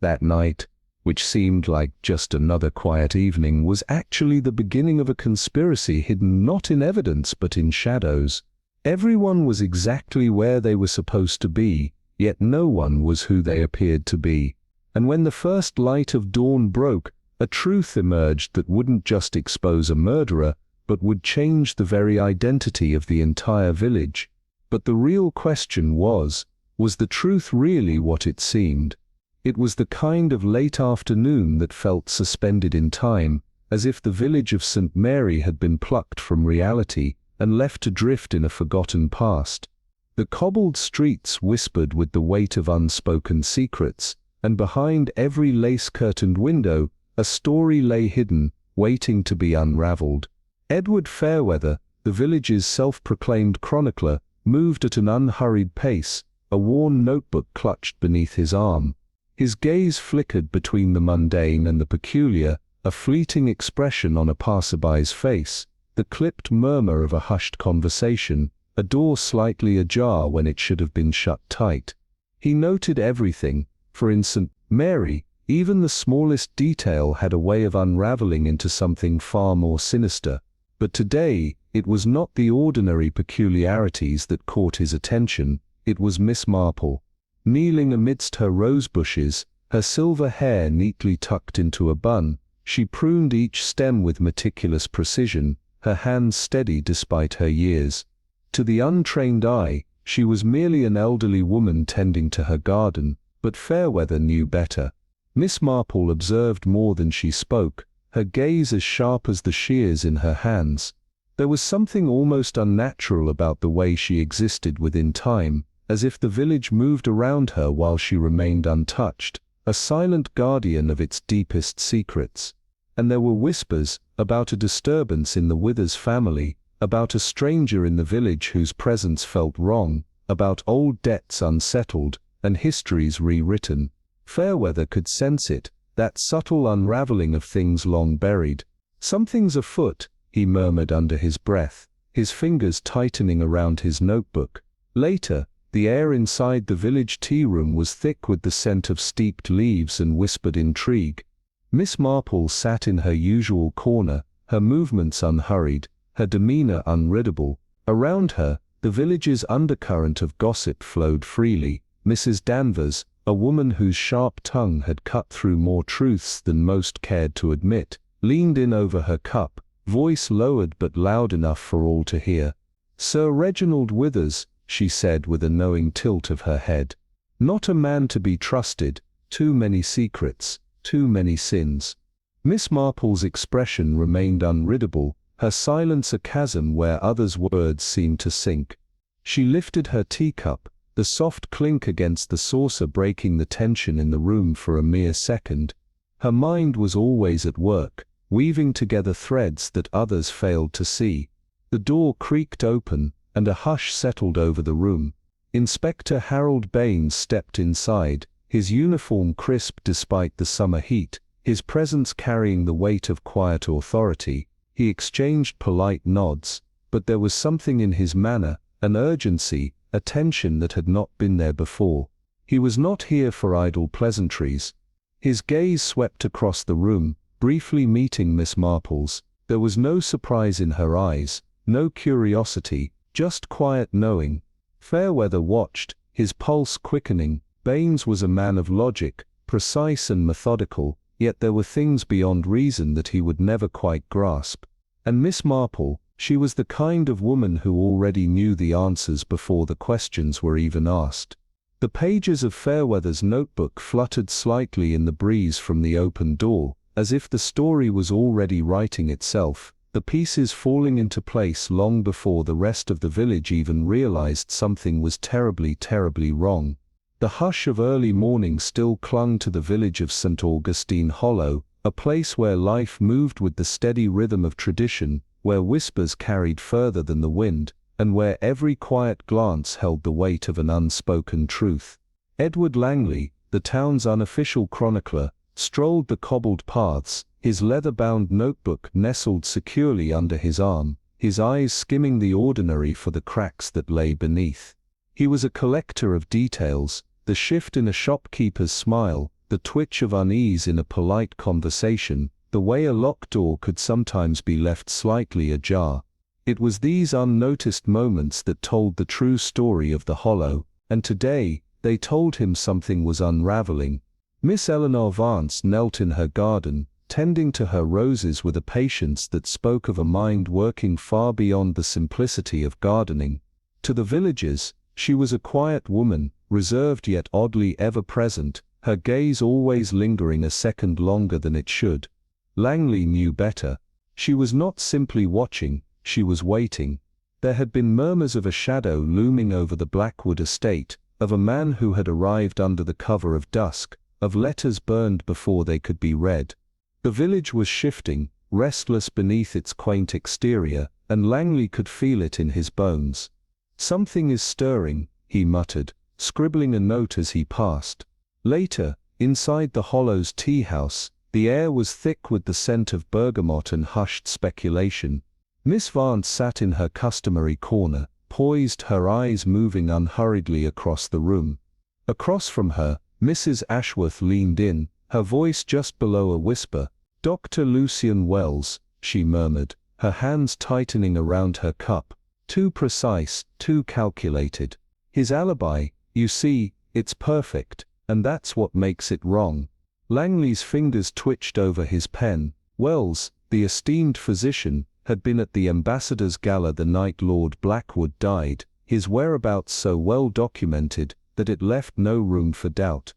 That night, which seemed like just another quiet evening, was actually the beginning of a conspiracy hidden not in evidence but in shadows. Everyone was exactly where they were supposed to be, yet no one was who they appeared to be. And when the first light of dawn broke, a truth emerged that wouldn't just expose a murderer, but would change the very identity of the entire village. But the real question was the truth really what it seemed? It was the kind of late afternoon that felt suspended in time, as if the village of St. Mary had been plucked from reality and left to drift in a forgotten past. The cobbled streets whispered with the weight of unspoken secrets, and behind every lace-curtained window, a story lay hidden, waiting to be unraveled. Edward Fairweather, the village's self-proclaimed chronicler, moved at an unhurried pace, a worn notebook clutched beneath his arm. His gaze flickered between the mundane and the peculiar, a fleeting expression on a passerby's face, the clipped murmur of a hushed conversation, a door slightly ajar when it should have been shut tight. He noted everything, for in St. Mary, even the smallest detail had a way of unraveling into something far more sinister. But today, it was not the ordinary peculiarities that caught his attention, it was Miss Marple. Kneeling amidst her rose bushes, her silver hair neatly tucked into a bun, she pruned each stem with meticulous precision, her hands steady despite her years. To the untrained eye, she was merely an elderly woman tending to her garden, but Fairweather knew better. Miss Marple observed more than she spoke, her gaze as sharp as the shears in her hands. There was something almost unnatural about the way she existed within time, as if the village moved around her while she remained untouched, a silent guardian of its deepest secrets. And there were whispers about a disturbance in the Withers family, about a stranger in the village whose presence felt wrong, about old debts unsettled, and histories rewritten. Fairweather could sense it, that subtle unraveling of things long buried. "Something's afoot," he murmured under his breath, his fingers tightening around his notebook. Later, the air inside the village tea-room was thick with the scent of steeped leaves and whispered intrigue. Miss Marple sat in her usual corner, her movements unhurried, her demeanor unreadable. Around her, the village's undercurrent of gossip flowed freely. Mrs. Danvers, a woman whose sharp tongue had cut through more truths than most cared to admit, leaned in over her cup, voice lowered but loud enough for all to hear. "Sir Reginald Withers," she said with a knowing tilt of her head. "Not a man to be trusted, too many secrets, too many sins." Miss Marple's expression remained unreadable, her silence a chasm where others' words seemed to sink. She lifted her teacup, the soft clink against the saucer breaking the tension in the room for a mere second. Her mind was always at work, weaving together threads that others failed to see. The door creaked open, and a hush settled over the room. Inspector Harold Baines stepped inside, his uniform crisp despite the summer heat, his presence carrying the weight of quiet authority. He exchanged polite nods, but there was something in his manner, an urgency, a tension that had not been there before. He was not here for idle pleasantries. His gaze swept across the room, briefly meeting Miss Marple's. There was no surprise in her eyes, no curiosity, just quiet knowing. Fairweather watched, his pulse quickening. Baines was a man of logic, precise and methodical, yet there were things beyond reason that he would never quite grasp. And Miss Marple, she was the kind of woman who already knew the answers before the questions were even asked. The pages of Fairweather's notebook fluttered slightly in the breeze from the open door, as if the story was already writing itself, the pieces falling into place long before the rest of the village even realized something was terribly, terribly wrong. The hush of early morning still clung to the village of St. Augustine Hollow, a place where life moved with the steady rhythm of tradition, where whispers carried further than the wind, and where every quiet glance held the weight of an unspoken truth. Edward Langley, the town's unofficial chronicler, strolled the cobbled paths, his leather-bound notebook nestled securely under his arm, his eyes skimming the ordinary for the cracks that lay beneath. He was a collector of details, the shift in a shopkeeper's smile, the twitch of unease in a polite conversation, the way a locked door could sometimes be left slightly ajar. It was these unnoticed moments that told the true story of the Hollow, and today, they told him something was unraveling. Miss Eleanor Vance knelt in her garden, tending to her roses with a patience that spoke of a mind working far beyond the simplicity of gardening. To the villagers, she was a quiet woman, reserved yet oddly ever-present, her gaze always lingering a second longer than it should. Langley knew better. She was not simply watching, she was waiting. There had been murmurs of a shadow looming over the Blackwood estate, of a man who had arrived under the cover of dusk, of letters burned before they could be read. The village was shifting, restless beneath its quaint exterior, and Langley could feel it in his bones. "Something is stirring," he muttered, scribbling a note as he passed. Later, inside the Hollow's tea house, the air was thick with the scent of bergamot and hushed speculation. Miss Vance sat in her customary corner, poised, her eyes moving unhurriedly across the room. Across from her, Mrs. Ashworth leaned in, her voice just below a whisper. "Dr. Lucian Wells," she murmured, her hands tightening around her cup. "Too precise, too calculated. His alibi, you see, it's perfect, and that's what makes it wrong." Langley's fingers twitched over his pen. Wells, the esteemed physician, had been at the ambassador's gala the night Lord Blackwood died, his whereabouts so well documented that it left no room for doubt.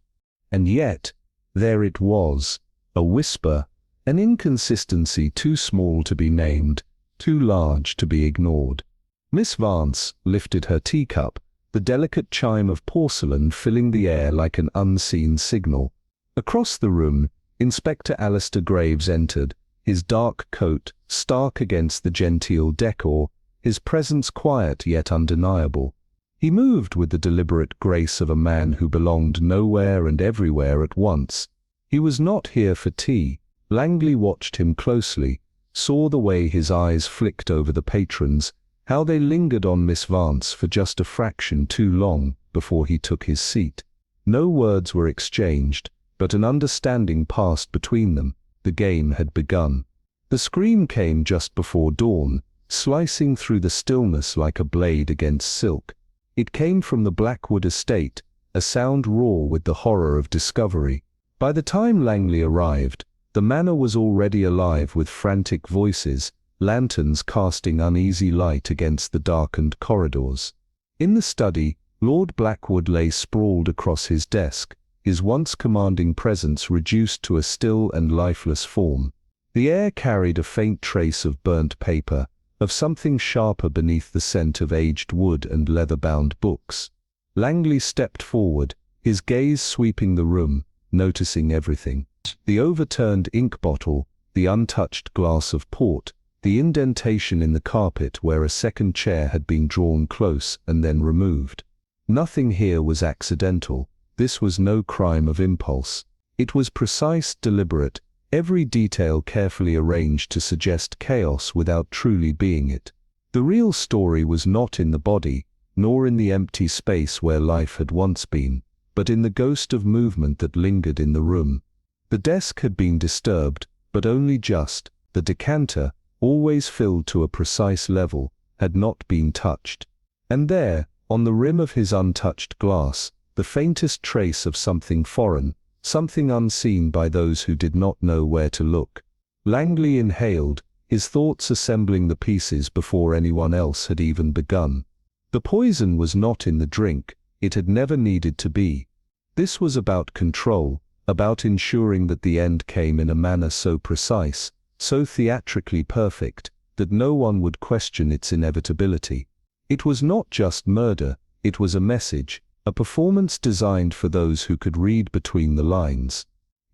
And yet, there it was, a whisper, an inconsistency too small to be named, too large to be ignored. Miss Vance lifted her teacup, the delicate chime of porcelain filling the air like an unseen signal. Across the room, Inspector Alistair Graves entered, his dark coat stark against the genteel decor, his presence quiet yet undeniable. He moved with the deliberate grace of a man who belonged nowhere and everywhere at once. He was not here for tea. Langley watched him closely, saw the way his eyes flicked over the patrons, how they lingered on Miss Vance for just a fraction too long before he took his seat. No words were exchanged, but an understanding passed between them. The game had begun. The scream came just before dawn, slicing through the stillness like a blade against silk. It came from the Blackwood estate, a sound raw with the horror of discovery. By the time Langley arrived, the manor was already alive with frantic voices, lanterns casting uneasy light against the darkened corridors. In the study, Lord Blackwood lay sprawled across his desk, his once commanding presence reduced to a still and lifeless form. The air carried a faint trace of burnt paper, of something sharper beneath the scent of aged wood and leather-bound books. Langley stepped forward, his gaze sweeping the room, noticing everything. The overturned ink bottle, the untouched glass of port, the indentation in the carpet where a second chair had been drawn close and then removed. Nothing here was accidental. This was no crime of impulse. It was precise, deliberate, every detail carefully arranged to suggest chaos without truly being it. The real story was not in the body, nor in the empty space where life had once been, but in the ghost of movement that lingered in the room. The desk had been disturbed, but only just. The decanter, always filled to a precise level, had not been touched. And there, on the rim of his untouched glass, the faintest trace of something foreign, something unseen by those who did not know where to look. Langley inhaled, his thoughts assembling the pieces before anyone else had even begun. The poison was not in the drink, it had never needed to be. This was about control, about ensuring that the end came in a manner so precise, so theatrically perfect, that no one would question its inevitability. It was not just murder, it was a message, a performance designed for those who could read between the lines.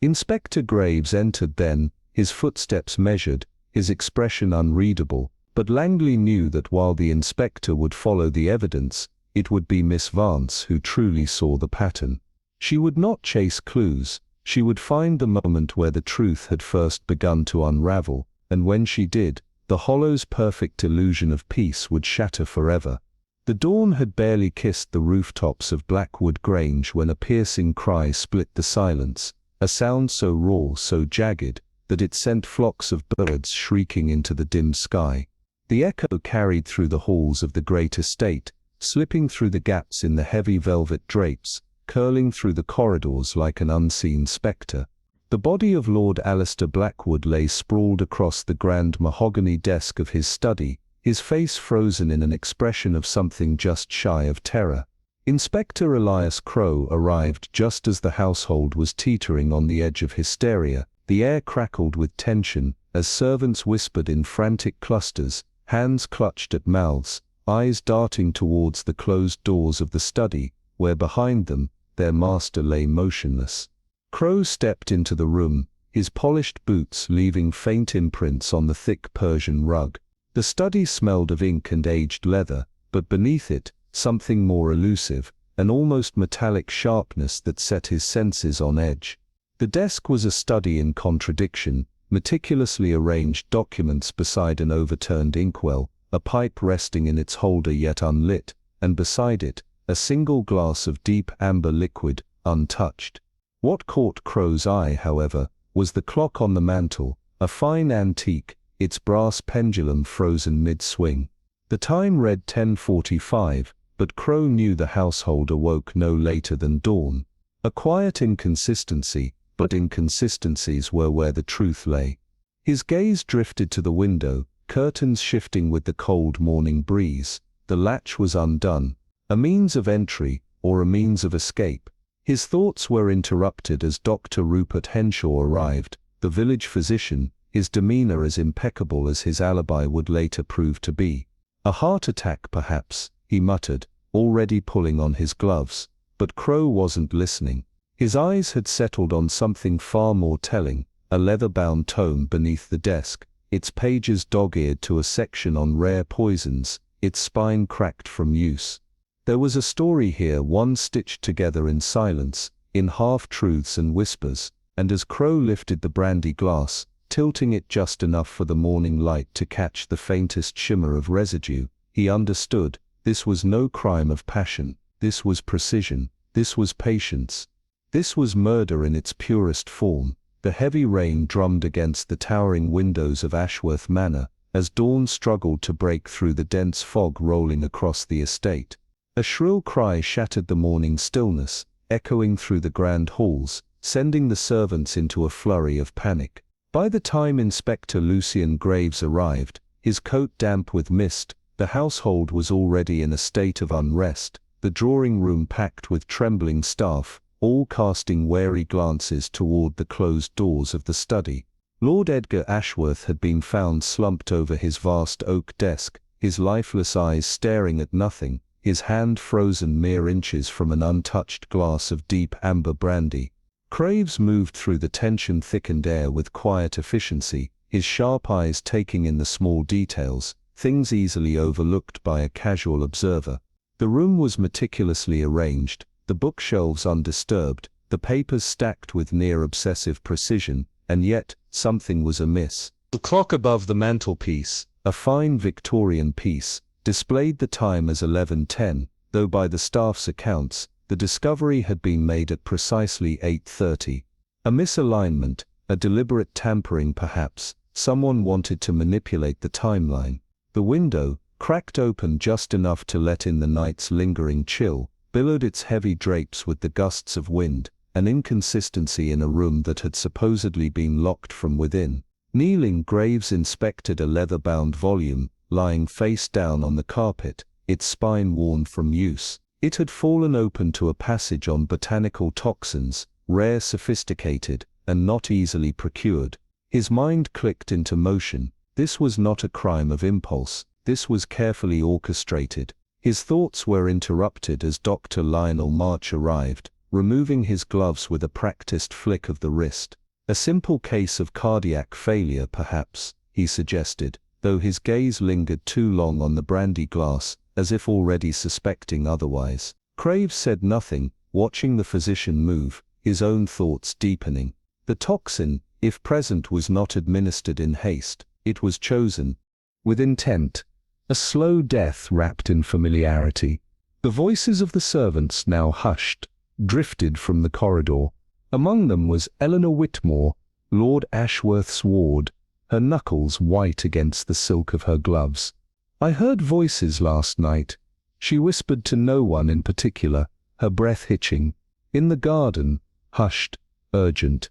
Inspector Graves entered then, his footsteps measured, his expression unreadable, but Langley knew that while the inspector would follow the evidence, it would be Miss Vance who truly saw the pattern. She would not chase clues, she would find the moment where the truth had first begun to unravel, and when she did, the Hollow's perfect illusion of peace would shatter forever. The dawn had barely kissed the rooftops of Blackwood Grange when a piercing cry split the silence, a sound so raw, so jagged, that it sent flocks of birds shrieking into the dim sky. The echo carried through the halls of the great estate, slipping through the gaps in the heavy velvet drapes, curling through the corridors like an unseen spectre. The body of Lord Alistair Blackwood lay sprawled across the grand mahogany desk of his study, his face frozen in an expression of something just shy of terror. Inspector Elias Crowe arrived just as the household was teetering on the edge of hysteria. The air crackled with tension as servants whispered in frantic clusters, hands clutched at mouths, eyes darting towards the closed doors of the study, where behind them, their master lay motionless. Crowe stepped into the room, his polished boots leaving faint imprints on the thick Persian rug. The study smelled of ink and aged leather, but beneath it, something more elusive, an almost metallic sharpness that set his senses on edge. The desk was a study in contradiction, meticulously arranged documents beside an overturned inkwell, a pipe resting in its holder yet unlit, and beside it, a single glass of deep amber liquid, untouched. What caught Crowe's eye, however, was the clock on the mantel, a fine antique, its brass pendulum frozen mid-swing. The time read 10:45, but Crowe knew the household awoke no later than dawn. A quiet inconsistency, but inconsistencies were where the truth lay. His gaze drifted to the window, curtains shifting with the cold morning breeze. The latch was undone, a means of entry, or a means of escape. His thoughts were interrupted as Dr. Rupert Henshaw arrived, the village physician, his demeanor as impeccable as his alibi would later prove to be. "A heart attack, perhaps," he muttered, already pulling on his gloves. But Crowe wasn't listening. His eyes had settled on something far more telling, a leather-bound tome beneath the desk, its pages dog-eared to a section on rare poisons, its spine cracked from use. There was a story here, one stitched together in silence, in half-truths and whispers, and as Crowe lifted the brandy glass, tilting it just enough for the morning light to catch the faintest shimmer of residue, he understood, this was no crime of passion, this was precision, this was patience. This was murder in its purest form. The heavy rain drummed against the towering windows of Ashworth Manor, as dawn struggled to break through the dense fog rolling across the estate. A shrill cry shattered the morning stillness, echoing through the grand halls, sending the servants into a flurry of panic. By the time Inspector Lucian Graves arrived, his coat damp with mist, the household was already in a state of unrest, the drawing-room packed with trembling staff, all casting wary glances toward the closed doors of the study. Lord Edgar Ashworth had been found slumped over his vast oak desk, his lifeless eyes staring at nothing, his hand frozen mere inches from an untouched glass of deep amber brandy. Graves moved through the tension-thickened air with quiet efficiency, his sharp eyes taking in the small details, things easily overlooked by a casual observer. The room was meticulously arranged, the bookshelves undisturbed, the papers stacked with near-obsessive precision, and yet, something was amiss. The clock above the mantelpiece, a fine Victorian piece, displayed the time as 11:10, though by the staff's accounts, the discovery had been made at precisely 8:30. A misalignment, a deliberate tampering perhaps, someone wanted to manipulate the timeline. The window, cracked open just enough to let in the night's lingering chill, billowed its heavy drapes with the gusts of wind, an inconsistency in a room that had supposedly been locked from within. Kneeling, Graves inspected a leather-bound volume, lying face down on the carpet, its spine worn from use. It had fallen open to a passage on botanical toxins, rare, sophisticated, and not easily procured. His mind clicked into motion. This was not a crime of impulse, this was carefully orchestrated. His thoughts were interrupted as Dr. Lionel March arrived, removing his gloves with a practiced flick of the wrist. A simple case of cardiac failure, perhaps, he suggested, though his gaze lingered too long on the brandy glass, as if already suspecting otherwise. Graves said nothing, watching the physician move, his own thoughts deepening. The toxin, if present, was not administered in haste, it was chosen with intent. A slow death wrapped in familiarity. The voices of the servants, now hushed, drifted from the corridor. Among them was Eleanor Whitmore, Lord Ashworth's ward, her knuckles white against the silk of her gloves. "I heard voices last night," she whispered to no one in particular, her breath hitching. "In the garden, hushed, urgent."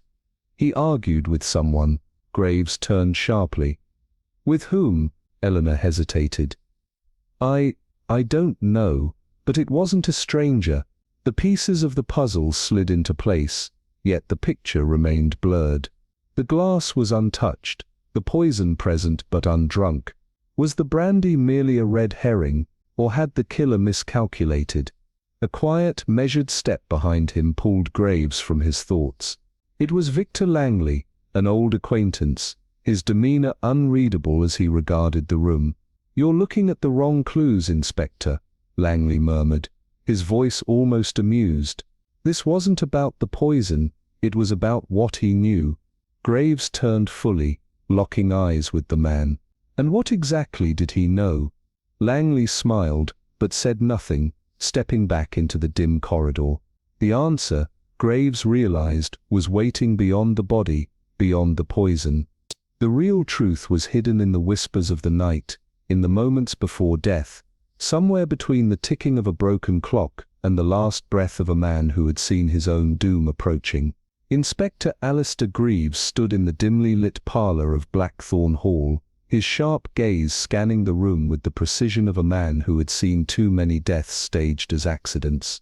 "He argued with someone." Graves turned sharply. "With whom?" Eleanor hesitated. I don't know, but it wasn't a stranger." The pieces of the puzzle slid into place, yet the picture remained blurred. The glass was untouched, the poison present but undrunk. Was the brandy merely a red herring, or had the killer miscalculated? A quiet, measured step behind him pulled Graves from his thoughts. It was Victor Langley, an old acquaintance, his demeanor unreadable as he regarded the room. "You're looking at the wrong clues, Inspector," Langley murmured, his voice almost amused. This wasn't about the poison, it was about what he knew. Graves turned fully, locking eyes with the man. And what exactly did he know? Langley smiled, but said nothing, stepping back into the dim corridor. The answer, Graves realized, was waiting beyond the body, beyond the poison. The real truth was hidden in the whispers of the night, in the moments before death, somewhere between the ticking of a broken clock and the last breath of a man who had seen his own doom approaching. Inspector Alistair Greaves stood in the dimly lit parlor of Blackthorn Hall, his sharp gaze scanning the room with the precision of a man who had seen too many deaths staged as accidents.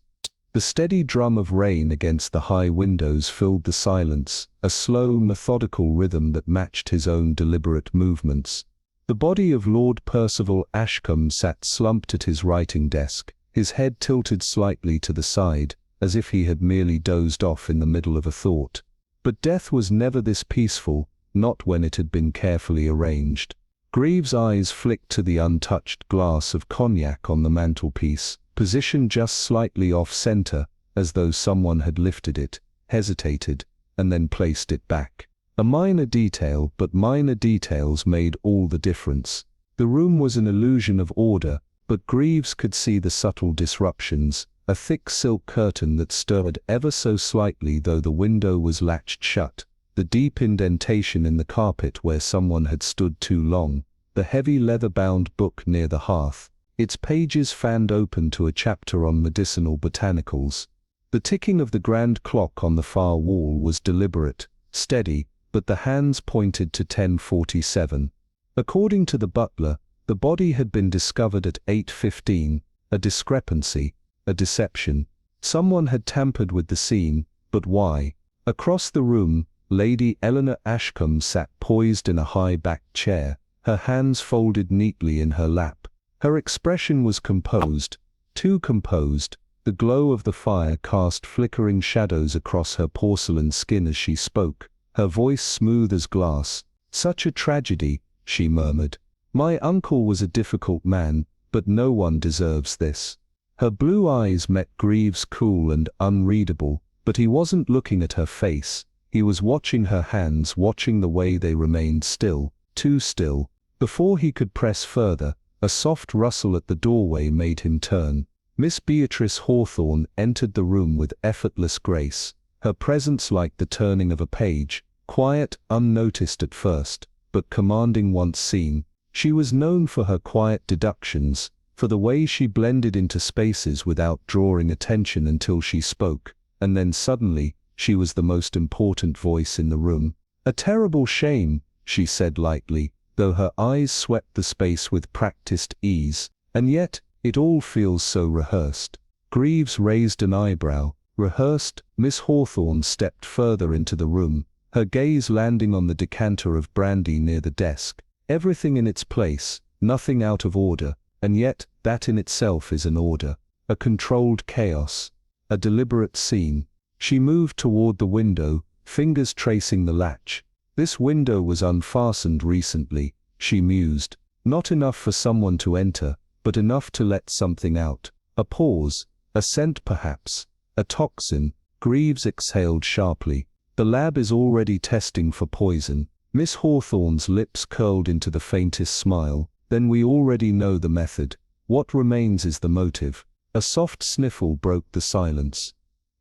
The steady drum of rain against the high windows filled the silence, a slow, methodical rhythm that matched his own deliberate movements. The body of Lord Percival Ashcombe sat slumped at his writing desk, his head tilted slightly to the side, as if he had merely dozed off in the middle of a thought. But death was never this peaceful, not when it had been carefully arranged. Greaves' eyes flicked to the untouched glass of cognac on the mantelpiece, positioned just slightly off-center, as though someone had lifted it, hesitated, and then placed it back. A minor detail, but minor details made all the difference. The room was an illusion of order, but Greaves could see the subtle disruptions, a thick silk curtain that stirred ever so slightly though the window was latched shut, the deep indentation in the carpet where someone had stood too long, the heavy leather-bound book near the hearth, its pages fanned open to a chapter on medicinal botanicals. The ticking of the grand clock on the far wall was deliberate, steady, but the hands pointed to 10:47. According to the butler, the body had been discovered at 8:15, a discrepancy, a deception. Someone had tampered with the scene, but why? Across the room, Lady Eleanor Ashcombe sat poised in a high-backed chair, her hands folded neatly in her lap. Her expression was composed, too composed. The glow of the fire cast flickering shadows across her porcelain skin as she spoke, her voice smooth as glass. "Such a tragedy," she murmured. "My uncle was a difficult man, but no one deserves this." Her blue eyes met Greaves' cool and unreadable, but he wasn't looking at her face. He was watching her hands, watching the way they remained still, too still. Before he could press further, a soft rustle at the doorway made him turn. Miss Beatrice Hawthorne entered the room with effortless grace, her presence like the turning of a page, quiet, unnoticed at first, but commanding once seen. She was known for her quiet deductions, for the way she blended into spaces without drawing attention until she spoke, and then suddenly, she was the most important voice in the room. "A terrible shame," she said lightly, though her eyes swept the space with practiced ease. "And yet, it all feels so rehearsed." Greaves raised an eyebrow. "Rehearsed?" Miss Hawthorne stepped further into the room, her gaze landing on the decanter of brandy near the desk. "Everything in its place, nothing out of order, and yet, that in itself is an order. A controlled chaos. A deliberate scene." She moved toward the window, fingers tracing the latch. "This window was unfastened recently," she mused. "Not enough for someone to enter, but enough to let something out." A pause, a scent perhaps, a toxin. Greaves exhaled sharply. "The lab is already testing for poison." Miss Hawthorne's lips curled into the faintest smile. "Then we already know the method. What remains is the motive." A soft sniffle broke the silence.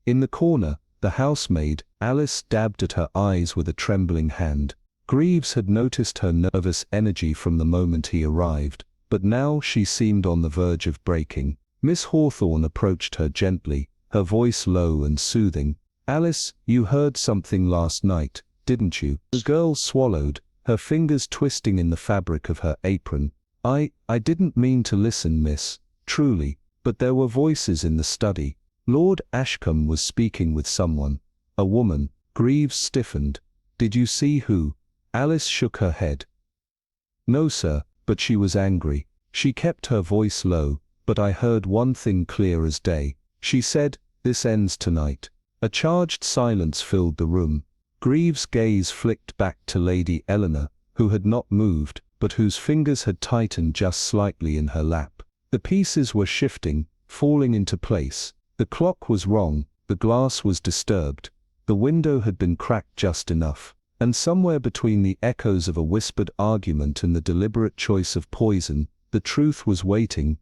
In the corner, The housemaid, Alice, dabbed at her eyes with a trembling hand. Greaves had noticed her nervous energy from the moment he arrived, but now she seemed on the verge of breaking. Miss Hawthorne approached her gently, her voice low and soothing. "Alice, you heard something last night, didn't you?" The girl swallowed, her fingers twisting in the fabric of her apron. I didn't mean to listen, miss, truly, but there were voices in the study. Lord Ashcombe was speaking with someone. A woman." Greaves stiffened. "Did you see who?" Alice shook her head. "No, sir, but she was angry. She kept her voice low, but I heard one thing clear as day. She said, 'This ends tonight.'" A charged silence filled the room. Greaves' gaze flicked back to Lady Eleanor, who had not moved, but whose fingers had tightened just slightly in her lap. The pieces were shifting, falling into place. The clock was wrong, the glass was disturbed, the window had been cracked just enough, and somewhere between the echoes of a whispered argument and the deliberate choice of poison, the truth was waiting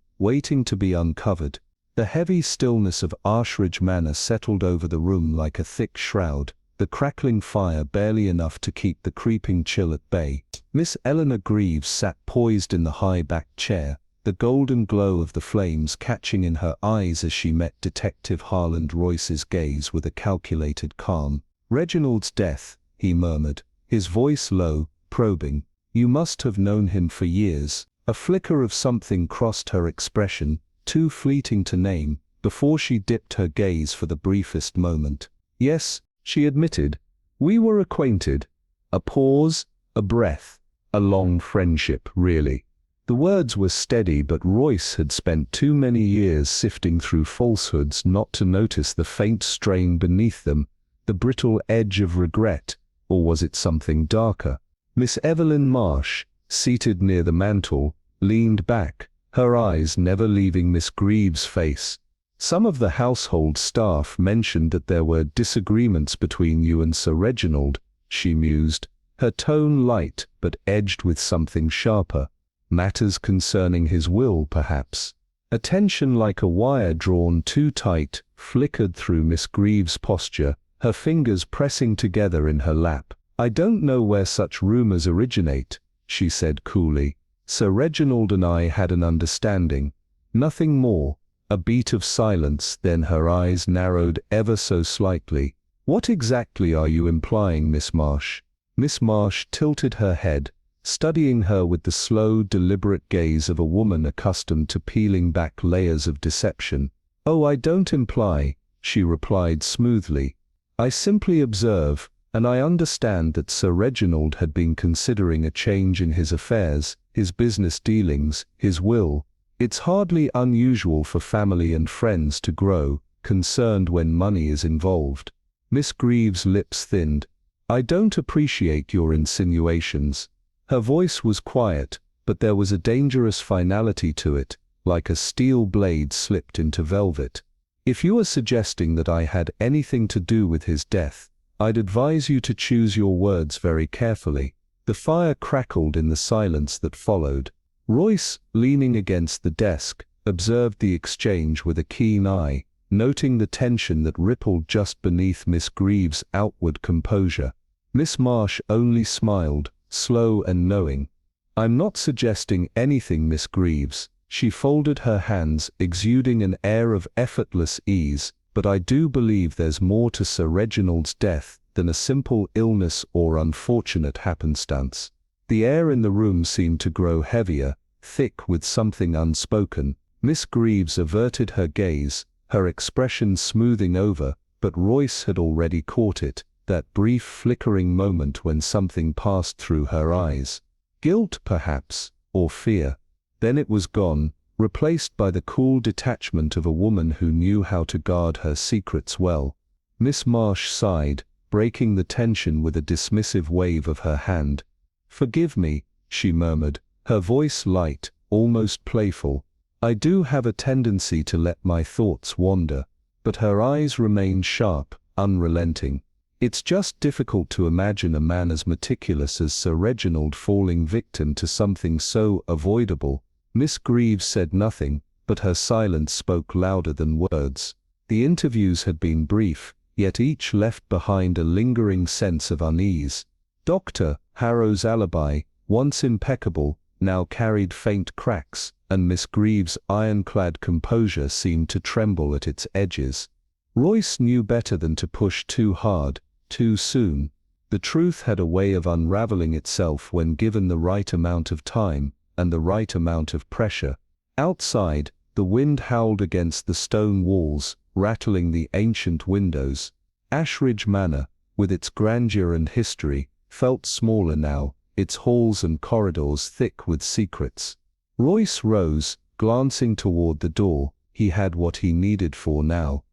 to be uncovered. The heavy stillness of Ashridge Manor settled over the room like a thick shroud, the crackling fire barely enough to keep the creeping chill at bay. Miss Eleanor Greaves sat poised in the high-backed chair, the golden glow of the flames catching in her eyes as she met Detective Harland Royce's gaze with a calculated calm. "Reginald's death," he murmured, his voice low, probing. "You must have known him for years." A flicker of something crossed her expression, too fleeting to name, before she dipped her gaze for the briefest moment. "Yes," she admitted. "We were acquainted." A pause, a breath, a long friendship, really. The words were steady, but Royce had spent too many years sifting through falsehoods not to notice the faint strain beneath them, the brittle edge of regret, or was it something darker? Miss Evelyn Marsh, seated near the mantel, leaned back, her eyes never leaving Miss Greaves' face. "Some of the household staff mentioned that there were disagreements between you and Sir Reginald," she mused, her tone light but edged with something sharper. "Matters concerning his will, perhaps." A tension like a wire drawn too tight flickered through Miss Greaves' posture, her fingers pressing together in her lap. "I don't know where such rumors originate," she said coolly. "Sir Reginald and I had an understanding. Nothing more." A beat of silence, then her eyes narrowed ever so slightly. "What exactly are you implying, Miss Marsh?" Miss Marsh tilted her head, studying her with the slow, deliberate gaze of a woman accustomed to peeling back layers of deception. "Oh, I don't imply," she replied smoothly. "I simply observe, and I understand that Sir Reginald had been considering a change in his affairs, his business dealings, his will. It's hardly unusual for family and friends to grow concerned when money is involved." Miss Greaves' lips thinned. "I don't appreciate your insinuations." Her voice was quiet, but there was a dangerous finality to it, like a steel blade slipped into velvet. "If you are suggesting that I had anything to do with his death, I'd advise you to choose your words very carefully." The fire crackled in the silence that followed. Royce, leaning against the desk, observed the exchange with a keen eye, noting the tension that rippled just beneath Miss Greaves' outward composure. Miss Marsh only smiled, slow and knowing. "I'm not suggesting anything, Miss Greaves." She folded her hands, exuding an air of effortless ease. "But I do believe there's more to Sir Reginald's death than a simple illness or unfortunate happenstance." The air in the room seemed to grow heavier, thick with something unspoken. Miss Greaves averted her gaze, her expression smoothing over, but Royce had already caught it, that brief flickering moment when something passed through her eyes. Guilt, perhaps, or fear. Then it was gone, replaced by the cool detachment of a woman who knew how to guard her secrets well. Miss Marsh sighed, breaking the tension with a dismissive wave of her hand. "Forgive me," she murmured, her voice light, almost playful. "I do have a tendency to let my thoughts wander." But her eyes remained sharp, unrelenting. "It's just difficult to imagine a man as meticulous as Sir Reginald falling victim to something so avoidable." Miss Greaves said nothing, but her silence spoke louder than words. The interviews had been brief, yet each left behind a lingering sense of unease. Dr. Harrow's alibi, once impeccable, now carried faint cracks, and Miss Greaves' ironclad composure seemed to tremble at its edges. Royce knew better than to push too hard, too soon. The truth had a way of unraveling itself when given the right amount of time, and the right amount of pressure. Outside, the wind howled against the stone walls, rattling the ancient windows. Ashridge Manor, with its grandeur and history, felt smaller now, its halls and corridors thick with secrets. Royce rose, glancing toward the door. He had what he needed for now.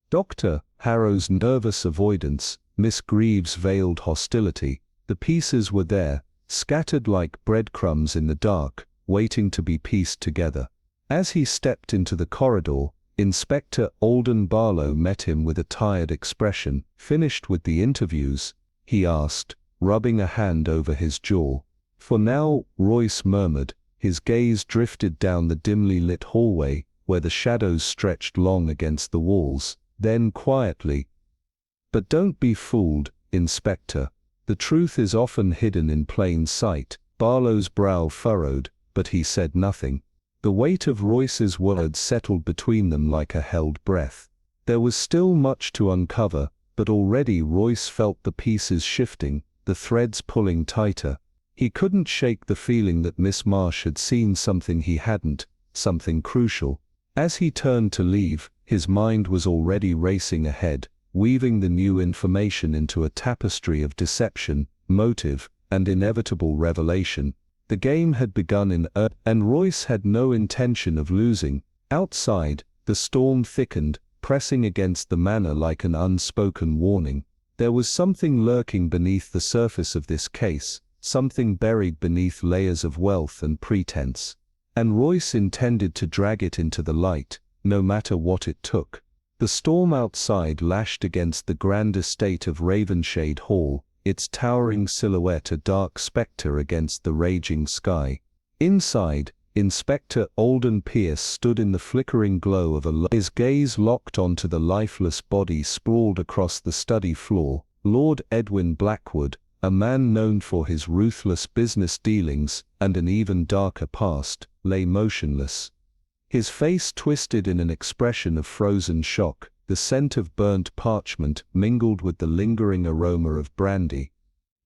Dr. Harrow's nervous avoidance, Miss Greaves' veiled hostility, the pieces were there, scattered like breadcrumbs in the dark, waiting to be pieced together. As he stepped into the corridor, Inspector Alden Barlow met him with a tired expression. "Finished with the interviews?" he asked, rubbing a hand over his jaw. "For now," Royce murmured. His gaze drifted down the dimly lit hallway, where the shadows stretched long against the walls. Then quietly, "But don't be fooled, Inspector. The truth is often hidden in plain sight." Barlow's brow furrowed, but he said nothing. The weight of Royce's words settled between them like a held breath. There was still much to uncover, but already Royce felt the pieces shifting, the threads pulling tighter. He couldn't shake the feeling that Miss Marsh had seen something he hadn't, something crucial. As he turned to leave, his mind was already racing ahead, weaving the new information into a tapestry of deception, motive, and inevitable revelation. The game had begun in earnest, and Royce had no intention of losing. Outside, the storm thickened, pressing against the manor like an unspoken warning. There was something lurking beneath the surface of this case, something buried beneath layers of wealth and pretense. And Royce intended to drag it into the light, no matter what it took. The storm outside lashed against the grand estate of Ravenshade Hall, its towering silhouette a dark spectre against the raging sky. Inside, Inspector Alden Pierce stood in the flickering glow of a lamp, his gaze locked onto the lifeless body sprawled across the study floor. Lord Edwin Blackwood, a man known for his ruthless business dealings and an even darker past, lay motionless. His face twisted in an expression of frozen shock, the scent of burnt parchment mingled with the lingering aroma of brandy.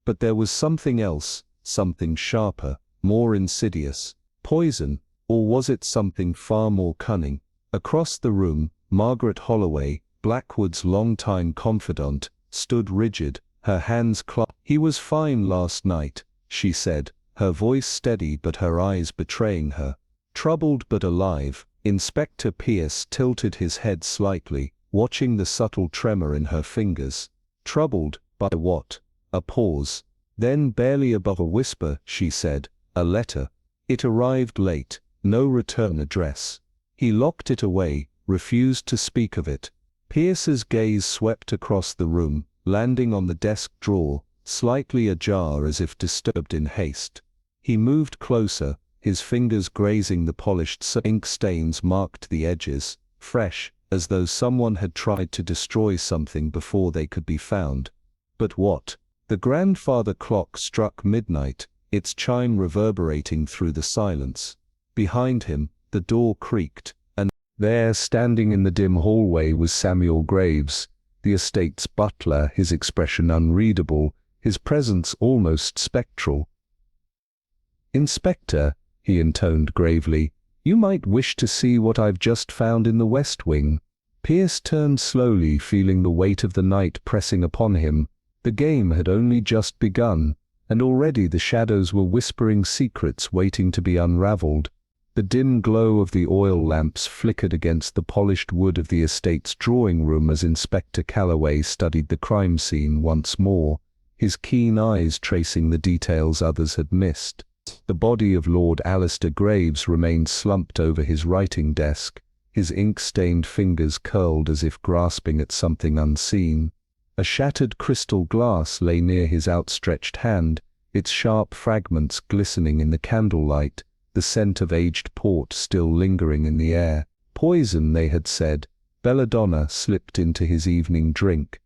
But there was something else, something sharper, more insidious. Poison, or was it something far more cunning? Across the room, Margaret Holloway, Blackwood's longtime confidant, stood rigid, her hands clasped. "He was fine last night," she said, her voice steady but her eyes betraying her. Troubled but alive, Inspector Pierce tilted his head slightly, watching the subtle tremor in her fingers. "Troubled by what?" A pause. Then barely above a whisper, she said, "A letter. It arrived late, no return address." He locked it away, refused to speak of it. Pierce's gaze swept across the room, landing on the desk drawer, slightly ajar as if disturbed in haste. He moved closer, his fingers grazing the polished ink stains marked the edges, fresh, as though someone had tried to destroy something before they could be found. But what? The grandfather clock struck midnight, its chime reverberating through the silence. Behind him, the door creaked, and there, standing in the dim hallway, was Samuel Graves, the estate's butler, his expression unreadable, his presence almost spectral. "Inspector," he intoned gravely, "you might wish to see what I've just found in the West Wing." Pierce turned slowly, feeling the weight of the night pressing upon him. The game had only just begun, and already the shadows were whispering secrets waiting to be unraveled. The dim glow of the oil lamps flickered against the polished wood of the estate's drawing room as Inspector Calloway studied the crime scene once more, his keen eyes tracing the details others had missed. The body of Lord Alistair Graves remained slumped over his writing desk, his ink-stained fingers curled as if grasping at something unseen. A shattered crystal glass lay near his outstretched hand, its sharp fragments glistening in the candlelight, the scent of aged port still lingering in the air. Poison, they had said, belladonna slipped into his evening drink.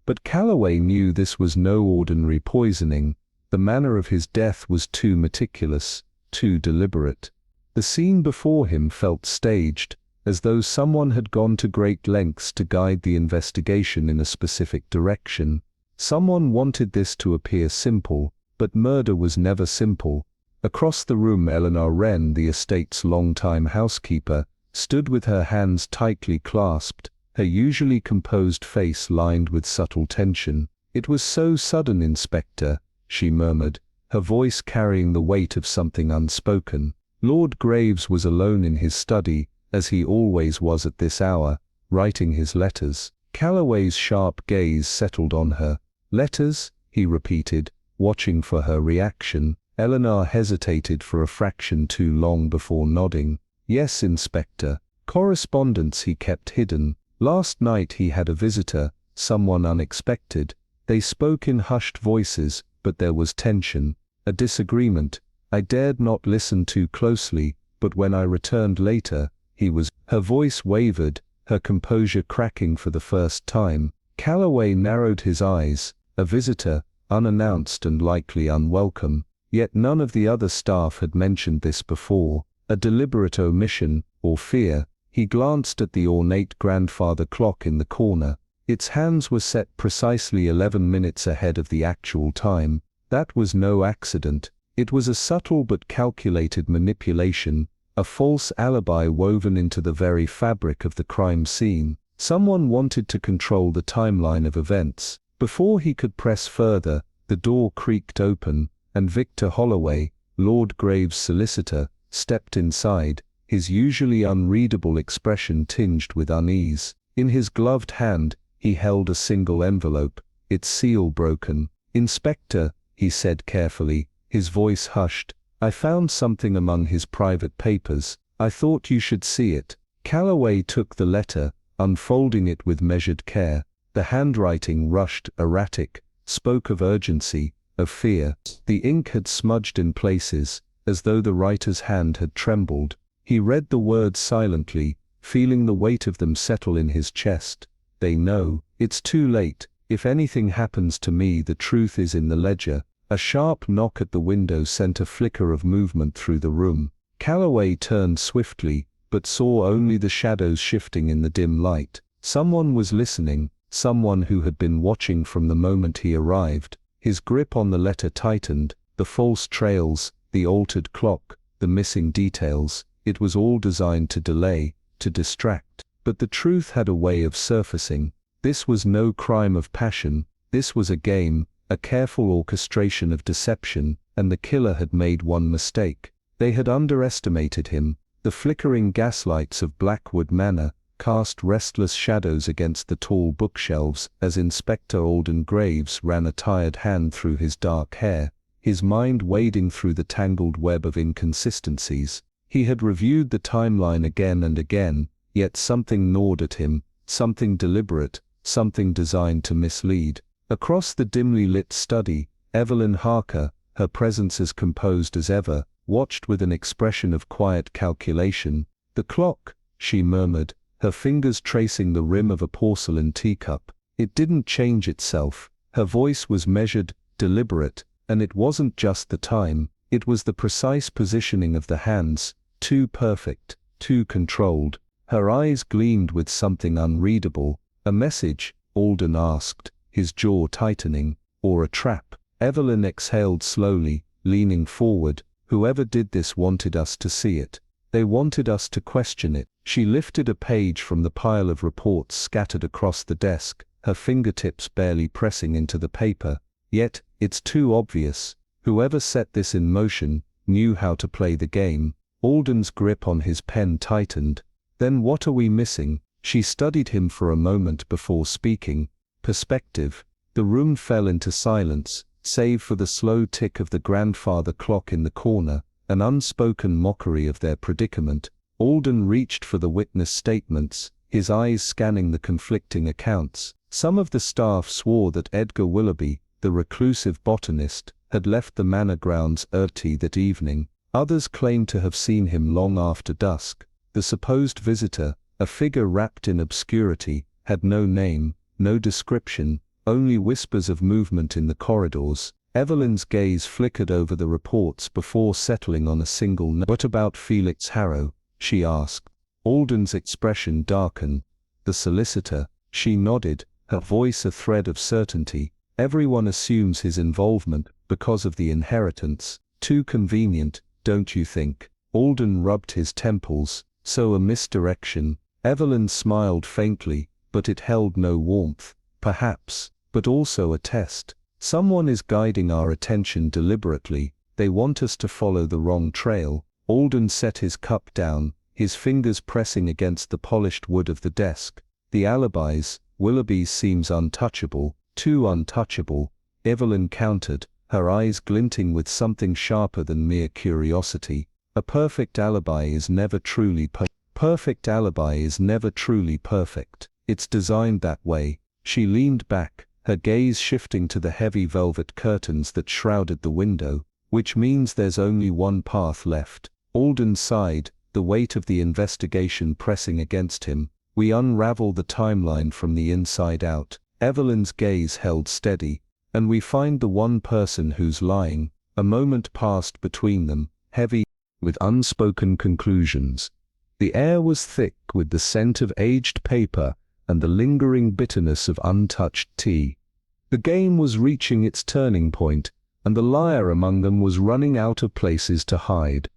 But Calloway knew this was no ordinary poisoning. The manner of his death was too meticulous, too deliberate. The scene before him felt staged, as though someone had gone to great lengths to guide the investigation in a specific direction. Someone wanted this to appear simple, but murder was never simple. Across the room, Eleanor Wren, the estate's longtime housekeeper, stood with her hands tightly clasped, her usually composed face lined with subtle tension. "It was so sudden, Inspector," she murmured, her voice carrying the weight of something unspoken. Lord Graves was alone in his study, as he always was at this hour, writing his letters. Calloway's sharp gaze settled on her. "Letters?" he repeated, watching for her reaction. Eleanor hesitated for a fraction too long before nodding. "Yes, Inspector. Correspondence he kept hidden. Last night he had a visitor, someone unexpected. They spoke in hushed voices, but there was tension, a disagreement. I dared not listen too closely, but when I returned later, he was—" Her voice wavered, her composure cracking for the first time. Calloway narrowed his eyes. A visitor, unannounced and likely unwelcome. Yet none of the other staff had mentioned this before. A deliberate omission, or fear. He glanced at the ornate grandfather clock in the corner. Its hands were set precisely 11 minutes ahead of the actual time. That was no accident. It was a subtle but calculated manipulation, a false alibi woven into the very fabric of the crime scene. Someone wanted to control the timeline of events. Before he could press further, the door creaked open, and Victor Holloway, Lord Graves' solicitor, stepped inside, his usually unreadable expression tinged with unease. In his gloved hand, he held a single envelope, its seal broken. "Inspector," he said carefully, his voice hushed, "I found something among his private papers. I thought you should see it." Calloway took the letter, unfolding it with measured care. The handwriting, rushed, erratic, spoke of urgency, of fear. The ink had smudged in places, as though the writer's hand had trembled. He read the words silently, feeling the weight of them settle in his chest. "They know. It's too late. If anything happens to me, the truth is in the ledger." A sharp knock at the window sent a flicker of movement through the room. Calloway turned swiftly, but saw only the shadows shifting in the dim light. Someone was listening, someone who had been watching from the moment he arrived. His grip on the letter tightened, the false trails, the altered clock, the missing details. It was all designed to delay, to distract. But the truth had a way of surfacing. This was no crime of passion. This was a game, a careful orchestration of deception, and the killer had made one mistake. They had underestimated him. The flickering gaslights of Blackwood Manor cast restless shadows against the tall bookshelves as Inspector Alden Graves ran a tired hand through his dark hair, his mind wading through the tangled web of inconsistencies. He had reviewed the timeline again and again, yet something gnawed at him, something deliberate, something designed to mislead. Across the dimly lit study, Evelyn Harker, her presence as composed as ever, watched with an expression of quiet calculation. "The clock," she murmured, her fingers tracing the rim of a porcelain teacup. "It didn't change itself." Her voice was measured, deliberate, and it wasn't just the time, it was the precise positioning of the hands, too perfect, too controlled. Her eyes gleamed with something unreadable. "A message?" Alden asked, his jaw tightening. "Or a trap?" Evelyn exhaled slowly, leaning forward. "Whoever did this wanted us to see it. They wanted us to question it." She lifted a page from the pile of reports scattered across the desk, her fingertips barely pressing into the paper. "Yet, it's too obvious. Whoever set this in motion knew how to play the game." Alden's grip on his pen tightened. "Then what are we missing?" She studied him for a moment before speaking. "Perspective." The room fell into silence, save for the slow tick of the grandfather clock in the corner, an unspoken mockery of their predicament. Alden reached for the witness statements, his eyes scanning the conflicting accounts. Some of the staff swore that Edgar Willoughby, the reclusive botanist, had left the manor grounds early that evening. Others claimed to have seen him long after dusk. The supposed visitor, A figure wrapped in obscurity, had no name, no description, only whispers of movement in the corridors. Evelyn's gaze flickered over the reports before settling on a single note. "What about Felix Harrow?" she asked. Alden's expression darkened. "The solicitor." She nodded, her voice a thread of certainty. "Everyone assumes his involvement, because of the inheritance. Too convenient, don't you think?" Alden rubbed his temples. "So a misdirection." Evelyn smiled faintly, but it held no warmth. "Perhaps, but also a test. Someone is guiding our attention deliberately. They want us to follow the wrong trail." Alden set his cup down, his fingers pressing against the polished wood of the desk. "The alibis, Willoughby seems untouchable, too untouchable," Evelyn countered, her eyes glinting with something sharper than mere curiosity. "A perfect alibi is never truly perfect alibi is never truly perfect. It's designed that way." She leaned back, her gaze shifting to the heavy velvet curtains that shrouded the window. "Which means there's only one path left." Alden sighed, the weight of the investigation pressing against him. "We unravel the timeline from the inside out." Evelyn's gaze held steady. "And we find the one person who's lying." A moment passed between them, heavy with unspoken conclusions. The air was thick with the scent of aged paper and the lingering bitterness of untouched tea. The game was reaching its turning point, and the liar among them was running out of places to hide.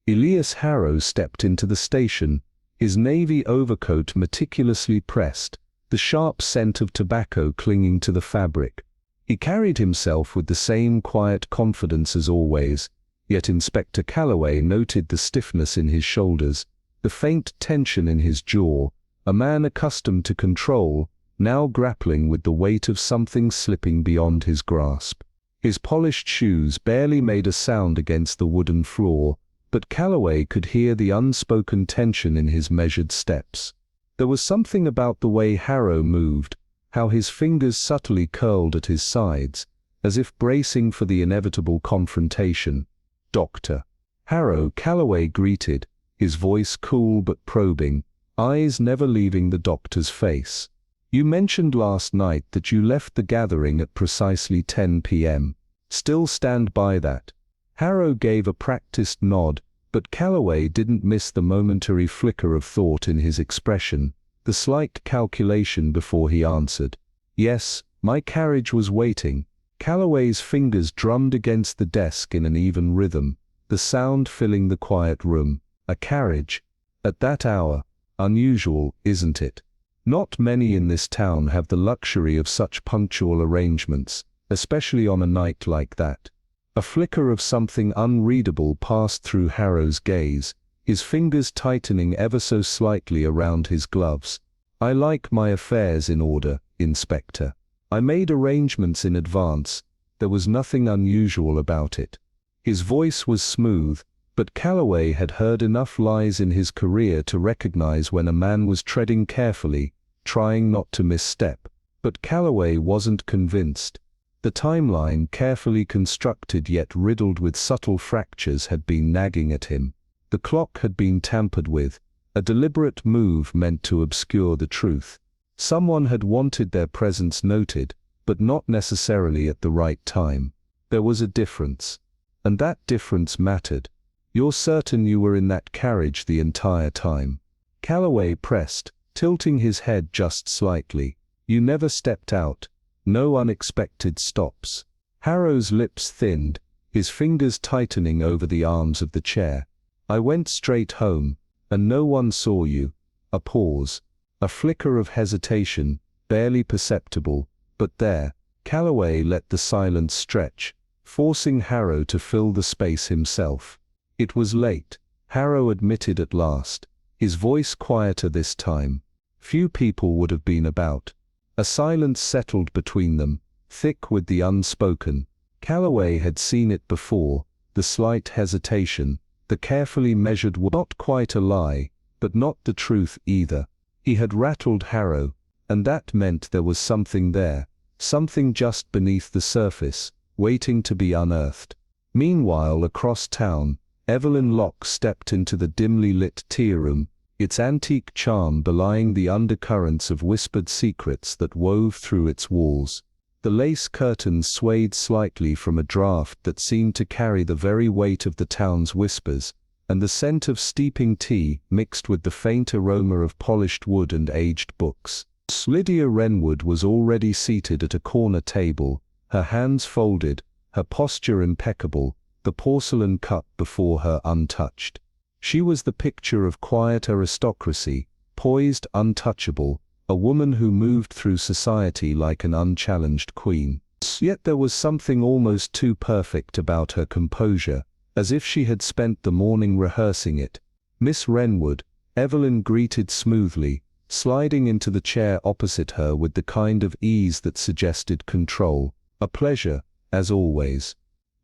Elias Harrow stepped into the station, his navy overcoat meticulously pressed, the sharp scent of tobacco clinging to the fabric. He carried himself with the same quiet confidence as always, yet Inspector Calloway noted the stiffness in his shoulders, the faint tension in his jaw, a man accustomed to control, now grappling with the weight of something slipping beyond his grasp. His polished shoes barely made a sound against the wooden floor, but Calloway could hear the unspoken tension in his measured steps. There was something about the way Harrow moved, how his fingers subtly curled at his sides, as if bracing for the inevitable confrontation. "Doctor Harrow," Calloway greeted, his voice cool but probing, eyes never leaving the doctor's face. "You mentioned last night that you left the gathering at precisely 10 p.m. Still stand by that?" Harrow gave a practiced nod, but Calloway didn't miss the momentary flicker of thought in his expression, the slight calculation before he answered. "Yes, my carriage was waiting." Calloway's fingers drummed against the desk in an even rhythm, the sound filling the quiet room. A carriage? At that hour? Unusual, isn't it? Not many in this town have the luxury of such punctual arrangements, especially on a night like that. A flicker of something unreadable passed through Harrow's gaze, his fingers tightening ever so slightly around his gloves. "I like my affairs in order, Inspector. I made arrangements in advance. There was nothing unusual about it." His voice was smooth, but Calloway had heard enough lies in his career to recognize when a man was treading carefully, trying not to misstep. But Calloway wasn't convinced. The timeline, carefully constructed yet riddled with subtle fractures, had been nagging at him. The clock had been tampered with, a deliberate move meant to obscure the truth. Someone had wanted their presence noted, but not necessarily at the right time. There was a difference. And that difference mattered. "You're certain you were in that carriage the entire time?" Calloway pressed, tilting his head just slightly. "You never stepped out? No unexpected stops?" Harrow's lips thinned, his fingers tightening over the arms of the chair. "I went straight home, and no one saw you." A pause. A flicker of hesitation, barely perceptible, but there. Calloway let the silence stretch, forcing Harrow to fill the space himself. "It was late," Harrow admitted at last, his voice quieter this time. "Few people would have been about." A silence settled between them, thick with the unspoken. Calloway had seen it before, the slight hesitation, the carefully measured not quite a lie, but not the truth either. He had rattled Harrow, and that meant there was something there, something just beneath the surface, waiting to be unearthed. Meanwhile, across town, Evelyn Locke stepped into the dimly lit tea room, its antique charm belying the undercurrents of whispered secrets that wove through its walls. The lace curtains swayed slightly from a draught that seemed to carry the very weight of the town's whispers, and the scent of steeping tea mixed with the faint aroma of polished wood and aged books. Lydia Wrenwood was already seated at a corner table, her hands folded, her posture impeccable, the porcelain cup before her untouched. She was the picture of quiet aristocracy, poised, untouchable, a woman who moved through society like an unchallenged queen. Yet there was something almost too perfect about her composure, as if she had spent the morning rehearsing it. "Miss Wrenwood," Evelyn greeted smoothly, sliding into the chair opposite her with the kind of ease that suggested control. "A pleasure, as always."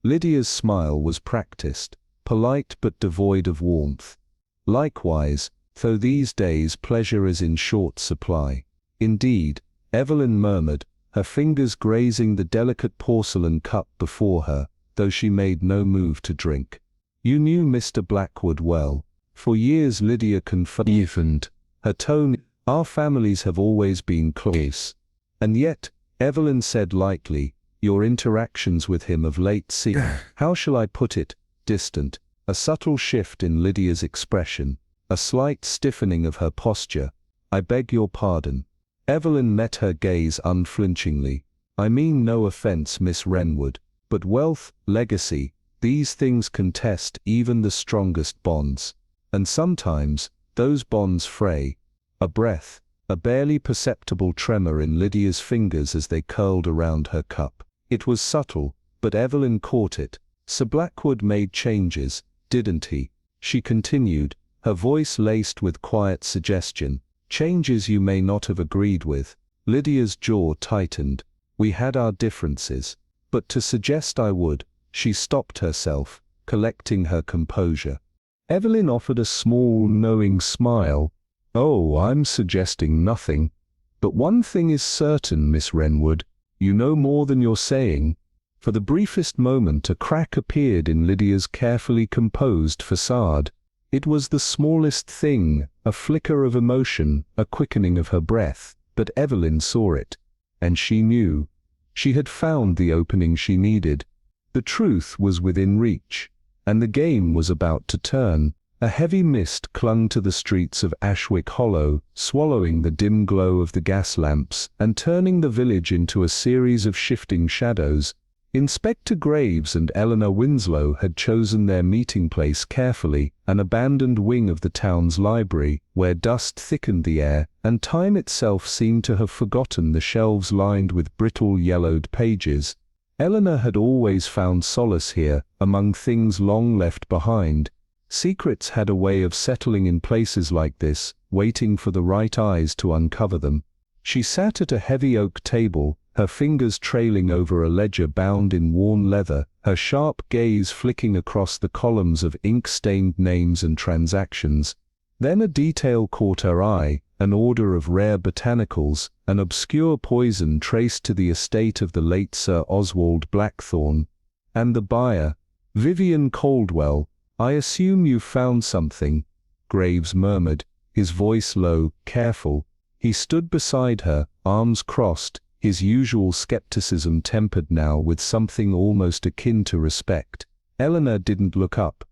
Lydia's smile was practiced, polite but devoid of warmth. "Likewise, though these days pleasure is in short supply." "Indeed," Evelyn murmured, her fingers grazing the delicate porcelain cup before her, though she made no move to drink. "You knew Mr. Blackwood well." For years Lydia confirmed, her tone, "Our families have always been close." "And yet," Evelyn said lightly, "your interactions with him of late seem, how shall I put it, distant." A subtle shift in Lydia's expression, a slight stiffening of her posture. "I beg your pardon." Evelyn met her gaze unflinchingly. "I mean no offense, Miss Wrenwood, but wealth, legacy, these things can test even the strongest bonds. And sometimes, those bonds fray." A breath, a barely perceptible tremor in Lydia's fingers as they curled around her cup. It was subtle, but Evelyn caught it. "Sir Blackwood made changes, didn't he?" she continued, her voice laced with quiet suggestion. "Changes you may not have agreed with." Lydia's jaw tightened. "We had our differences. But to suggest I would," she stopped herself, collecting her composure. Evelyn offered a small, knowing smile. "Oh, I'm suggesting nothing. But one thing is certain, Miss Wrenwood, you know more than you're saying." For the briefest moment a crack appeared in Lydia's carefully composed facade. It was the smallest thing, a flicker of emotion, a quickening of her breath, but Evelyn saw it. And she knew. She had found the opening she needed. The truth was within reach, and the game was about to turn. A heavy mist clung to the streets of Ashwick Hollow, swallowing the dim glow of the gas lamps and turning the village into a series of shifting shadows. Inspector Graves and Eleanor Winslow had chosen their meeting place carefully, an abandoned wing of the town's library, where dust thickened the air, and time itself seemed to have forgotten the shelves lined with brittle yellowed pages. Eleanor had always found solace here, among things long left behind. Secrets had a way of settling in places like this, waiting for the right eyes to uncover them. She sat at a heavy oak table, her fingers trailing over a ledger bound in worn leather, her sharp gaze flicking across the columns of ink-stained names and transactions. Then a detail caught her eye, an order of rare botanicals, an obscure poison traced to the estate of the late Sir Oswald Blackthorne. And the buyer, Vivian Caldwell. "I assume you've found something," Graves murmured, his voice low, careful. He stood beside her, arms crossed, his usual skepticism tempered now with something almost akin to respect. Eleanor didn't look up.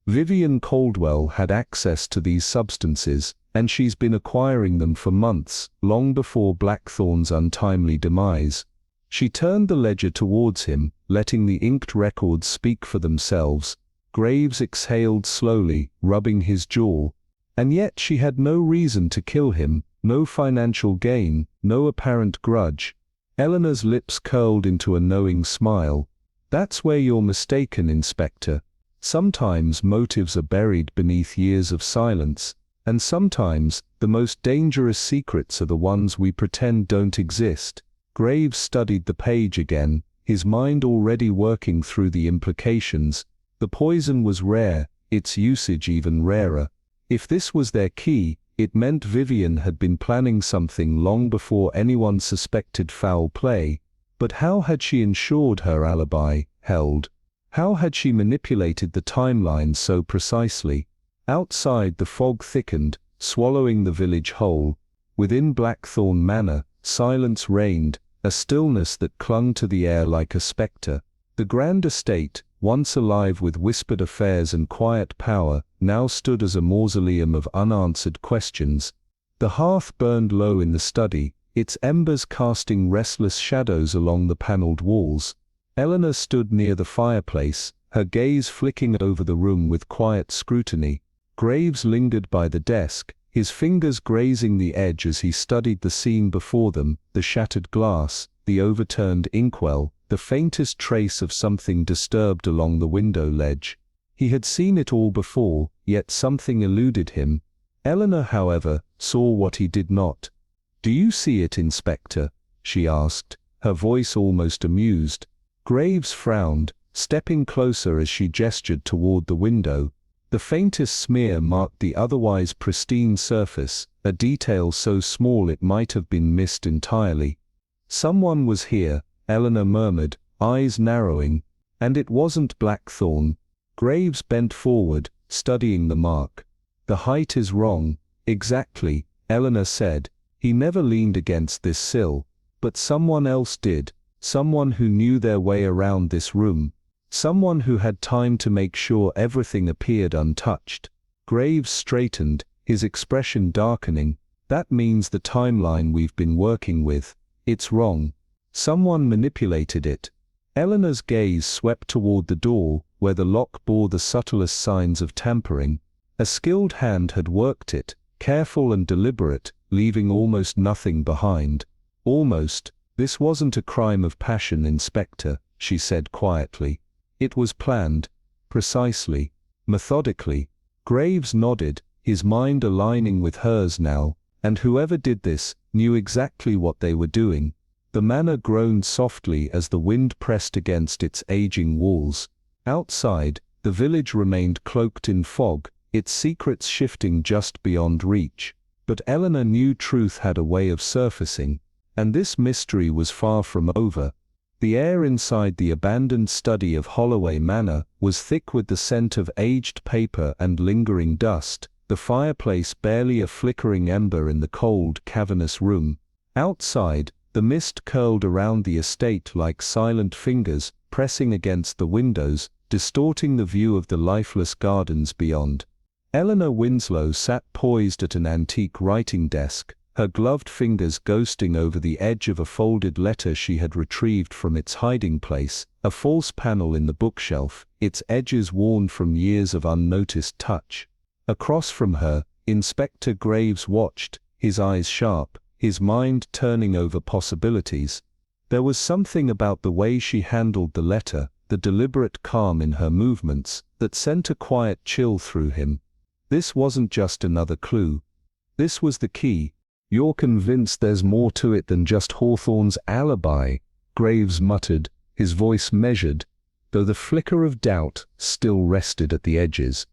"Vivian Caldwell had access to these substances, and she's been acquiring them for months, long before Blackthorne's untimely demise." She turned the ledger towards him, letting the inked records speak for themselves. Graves exhaled slowly, rubbing his jaw. And yet she had no reason to kill him, no financial gain, no apparent grudge. Eleanor's lips curled into a knowing smile. "That's where you're mistaken, Inspector. Sometimes motives are buried beneath years of silence, and sometimes the most dangerous secrets are the ones we pretend don't exist." Graves studied the page again, his mind already working through the implications. The poison was rare, its usage even rarer. If this was their key, it meant Vivian had been planning something long before anyone suspected foul play. But how had she ensured her alibi held? How had she manipulated the timeline so precisely? Outside the fog thickened, swallowing the village whole. Within Blackthorn Manor, silence reigned, a stillness that clung to the air like a spectre. The grand estate, once alive with whispered affairs and quiet power, now stood as a mausoleum of unanswered questions. The hearth burned low in the study, its embers casting restless shadows along the panelled walls. Eleanor stood near the fireplace, her gaze flicking over the room with quiet scrutiny. Graves lingered by the desk, his fingers grazing the edge as he studied the scene before them, the shattered glass, the overturned inkwell, the faintest trace of something disturbed along the window ledge. He had seen it all before, yet something eluded him. Eleanor, however, saw what he did not. "Do you see it, Inspector?" she asked, her voice almost amused. Graves frowned, stepping closer as she gestured toward the window. The faintest smear marked the otherwise pristine surface, a detail so small it might have been missed entirely. "Someone was here," Eleanor murmured, eyes narrowing. "And it wasn't Blackthorn." Graves bent forward, studying the mark. "The height is wrong." "Exactly," Eleanor said. "He never leaned against this sill. But someone else did, someone who knew their way around this room. Someone who had time to make sure everything appeared untouched." Graves straightened, his expression darkening. "That means the timeline we've been working with. It's wrong. Someone manipulated it." Eleanor's gaze swept toward the door, where the lock bore the subtlest signs of tampering. A skilled hand had worked it, careful and deliberate, leaving almost nothing behind. "Almost. This wasn't a crime of passion, Inspector," she said quietly. "It was planned. Precisely. Methodically." Graves nodded, his mind aligning with hers now, and whoever did this knew exactly what they were doing. The manor groaned softly as the wind pressed against its aging walls. Outside, the village remained cloaked in fog, its secrets shifting just beyond reach. But Eleanor knew truth had a way of surfacing, and this mystery was far from over. The air inside the abandoned study of Holloway Manor was thick with the scent of aged paper and lingering dust, the fireplace barely a flickering ember in the cold, cavernous room. Outside, the mist curled around the estate like silent fingers, pressing against the windows, distorting the view of the lifeless gardens beyond. Eleanor Winslow sat poised at an antique writing desk, her gloved fingers ghosting over the edge of a folded letter she had retrieved from its hiding place, a false panel in the bookshelf, its edges worn from years of unnoticed touch. Across from her, Inspector Graves watched, his eyes sharp, his mind turning over possibilities. There was something about the way she handled the letter, the deliberate calm in her movements, that sent a quiet chill through him. This wasn't just another clue. This was the key. "You're convinced there's more to it than just Hawthorne's alibi," Graves muttered, his voice measured, though the flicker of doubt still rested at the edges.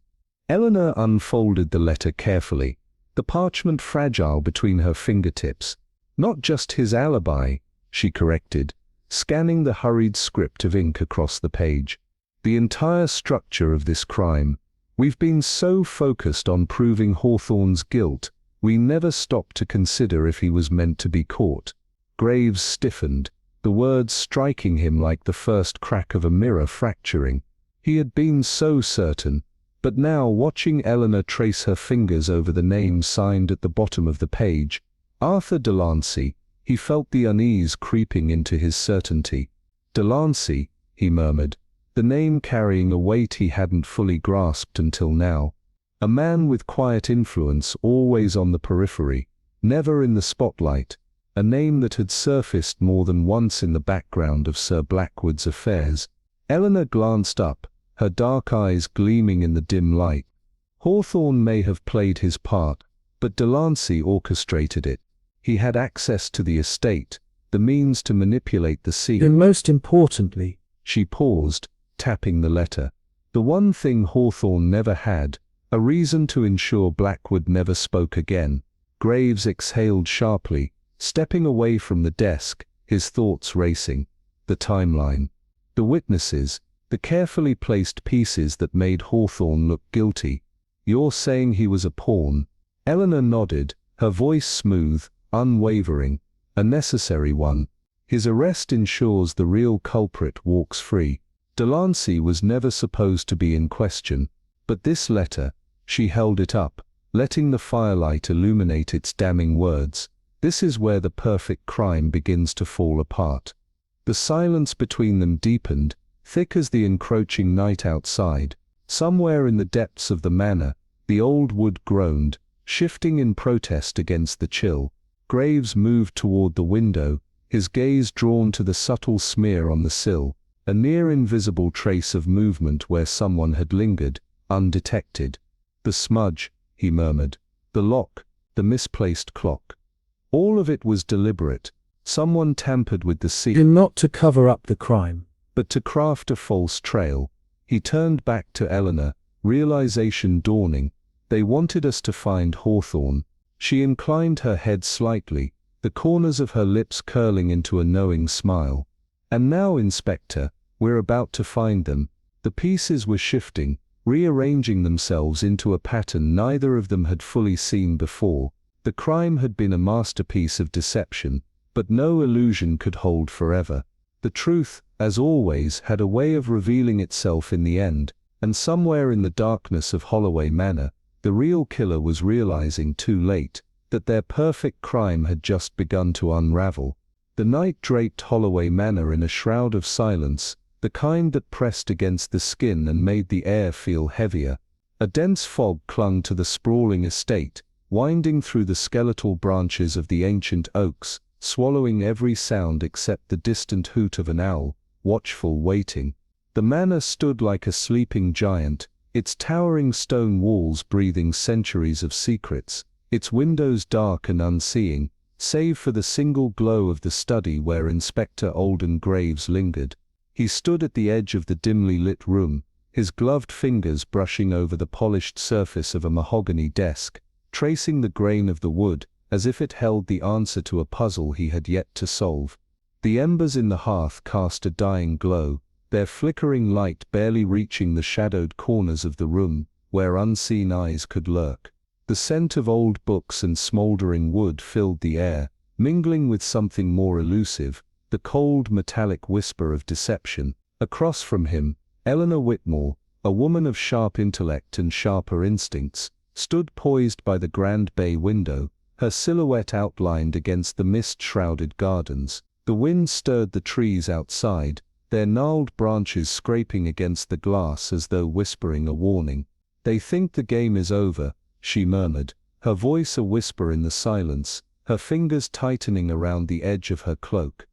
Eleanor unfolded the letter carefully, the parchment fragile between her fingertips. "Not just his alibi," she corrected, scanning the hurried script of ink across the page. "The entire structure of this crime. We've been so focused on proving Hawthorne's guilt, we never stopped to consider if he was meant to be caught." Graves stiffened, the words striking him like the first crack of a mirror fracturing. He had been so certain, but now watching Eleanor trace her fingers over the name signed at the bottom of the page, Arthur Delancey, he felt the unease creeping into his certainty. "Delancey," he murmured, the name carrying a weight he hadn't fully grasped until now. A man with quiet influence, always on the periphery, never in the spotlight, a name that had surfaced more than once in the background of Sir Blackwood's affairs. Eleanor glanced up, her dark eyes gleaming in the dim light. Hawthorne may have played his part, but Delancey orchestrated it. He had access to the estate, the means to manipulate the scene. And most importantly, she paused, tapping the letter. The one thing Hawthorne never had, a reason to ensure Blackwood never spoke again. Graves exhaled sharply, stepping away from the desk, his thoughts racing. The timeline. The witnesses, the carefully placed pieces that made Hawthorne look guilty. "You're saying he was a pawn?" Eleanor nodded, her voice smooth, unwavering, a necessary one. His arrest ensures the real culprit walks free. Delancey was never supposed to be in question, but this letter, she held it up, letting the firelight illuminate its damning words. This is where the perfect crime begins to fall apart. The silence between them deepened, thick as the encroaching night outside. Somewhere in the depths of the manor, the old wood groaned, shifting in protest against the chill. Graves moved toward the window, his gaze drawn to the subtle smear on the sill, a near invisible trace of movement where someone had lingered, undetected. The smudge, he murmured, the lock, the misplaced clock. All of it was deliberate. Someone tampered with the seal, not to cover up the crime, but to craft a false trail. He turned back to Eleanor, realization dawning. They wanted us to find Hawthorne. She inclined her head slightly, the corners of her lips curling into a knowing smile. And now, Inspector, we're about to find them. The pieces were shifting, rearranging themselves into a pattern neither of them had fully seen before. The crime had been a masterpiece of deception, but no illusion could hold forever. The truth, as always, had a way of revealing itself in the end, and somewhere in the darkness of Holloway Manor, the real killer was realizing too late that their perfect crime had just begun to unravel. The night draped Holloway Manor in a shroud of silence, the kind that pressed against the skin and made the air feel heavier. A dense fog clung to the sprawling estate, winding through the skeletal branches of the ancient oaks, swallowing every sound except the distant hoot of an owl, watchful waiting. The manor stood like a sleeping giant, its towering stone walls breathing centuries of secrets, its windows dark and unseeing, save for the single glow of the study where Inspector Alden Graves lingered. He stood at the edge of the dimly lit room, his gloved fingers brushing over the polished surface of a mahogany desk, tracing the grain of the wood, as if it held the answer to a puzzle he had yet to solve. The embers in the hearth cast a dying glow, their flickering light barely reaching the shadowed corners of the room, where unseen eyes could lurk. The scent of old books and smoldering wood filled the air, mingling with something more elusive, the cold metallic whisper of deception. Across from him, Eleanor Whitmore, a woman of sharp intellect and sharper instincts, stood poised by the grand bay window, her silhouette outlined against the mist-shrouded gardens. The wind stirred the trees outside, their gnarled branches scraping against the glass as though whispering a warning. "They think the game is over," she murmured, her voice a whisper in the silence, her fingers tightening around the edge of her cloak.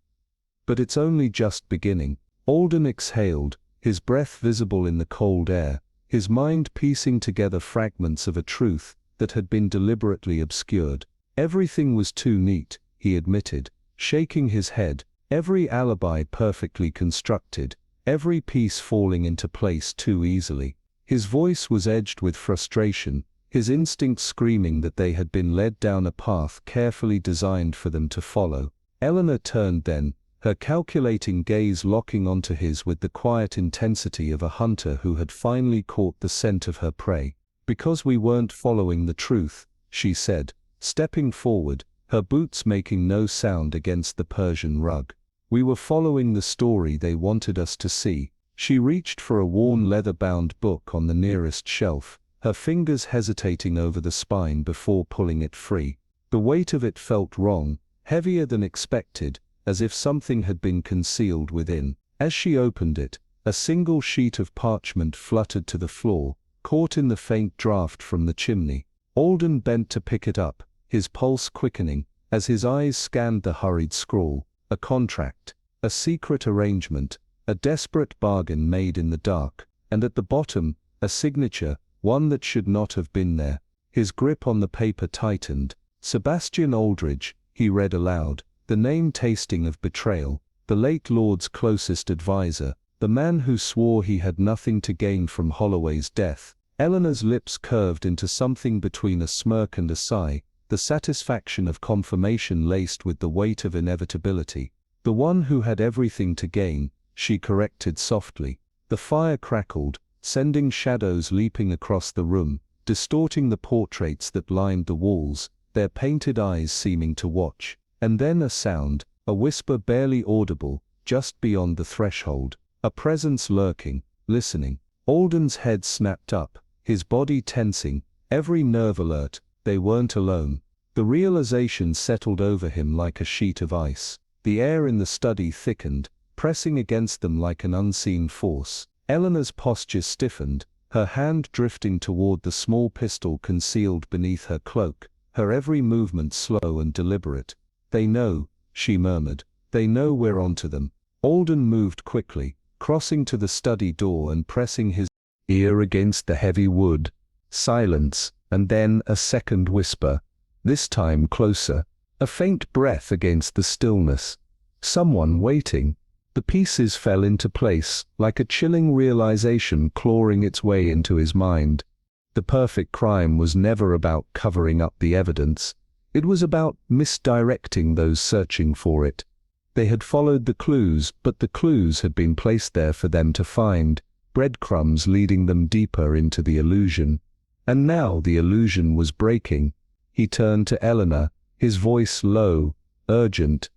"But it's only just beginning." Alden exhaled, his breath visible in the cold air, his mind piecing together fragments of a truth that had been deliberately obscured. Everything was too neat, he admitted, shaking his head, every alibi perfectly constructed, every piece falling into place too easily. His voice was edged with frustration, his instincts screaming that they had been led down a path carefully designed for them to follow. Eleanor turned then, her calculating gaze locking onto his with the quiet intensity of a hunter who had finally caught the scent of her prey. "Because we weren't following the truth," she said, stepping forward, her boots making no sound against the Persian rug. "We were following the story they wanted us to see." She reached for a worn leather-bound book on the nearest shelf, her fingers hesitating over the spine before pulling it free. The weight of it felt wrong, heavier than expected, as if something had been concealed within. As she opened it, a single sheet of parchment fluttered to the floor, caught in the faint draft from the chimney. Alden bent to pick it up, his pulse quickening, as his eyes scanned the hurried scrawl. A contract, a secret arrangement, a desperate bargain made in the dark, and at the bottom, a signature, one that should not have been there. His grip on the paper tightened. "Sebastian Aldridge," he read aloud, the name tasting of betrayal, the late Lord's closest advisor, the man who swore he had nothing to gain from Holloway's death. Eleanor's lips curved into something between a smirk and a sigh, the satisfaction of confirmation laced with the weight of inevitability. "The one who had everything to gain," she corrected softly. The fire crackled, sending shadows leaping across the room, distorting the portraits that lined the walls, their painted eyes seeming to watch. And then a sound, a whisper barely audible, just beyond the threshold. A presence lurking, listening. Alden's head snapped up, his body tensing, every nerve alert. They weren't alone. The realization settled over him like a sheet of ice. The air in the study thickened, pressing against them like an unseen force. Eleanor's posture stiffened, her hand drifting toward the small pistol concealed beneath her cloak, her every movement slow and deliberate. "They know," she murmured. "They know we're onto them." Alden moved quickly, crossing to the study door and pressing his ear against the heavy wood. Silence, and then a second whisper, this time closer, a faint breath against the stillness. Someone waiting. The pieces fell into place, like a chilling realization clawing its way into his mind. The perfect crime was never about covering up the evidence. It was about misdirecting those searching for it. They had followed the clues, but the clues had been placed there for them to find, breadcrumbs leading them deeper into the illusion. And now the illusion was breaking. He turned to Eleanor, his voice low, urgent.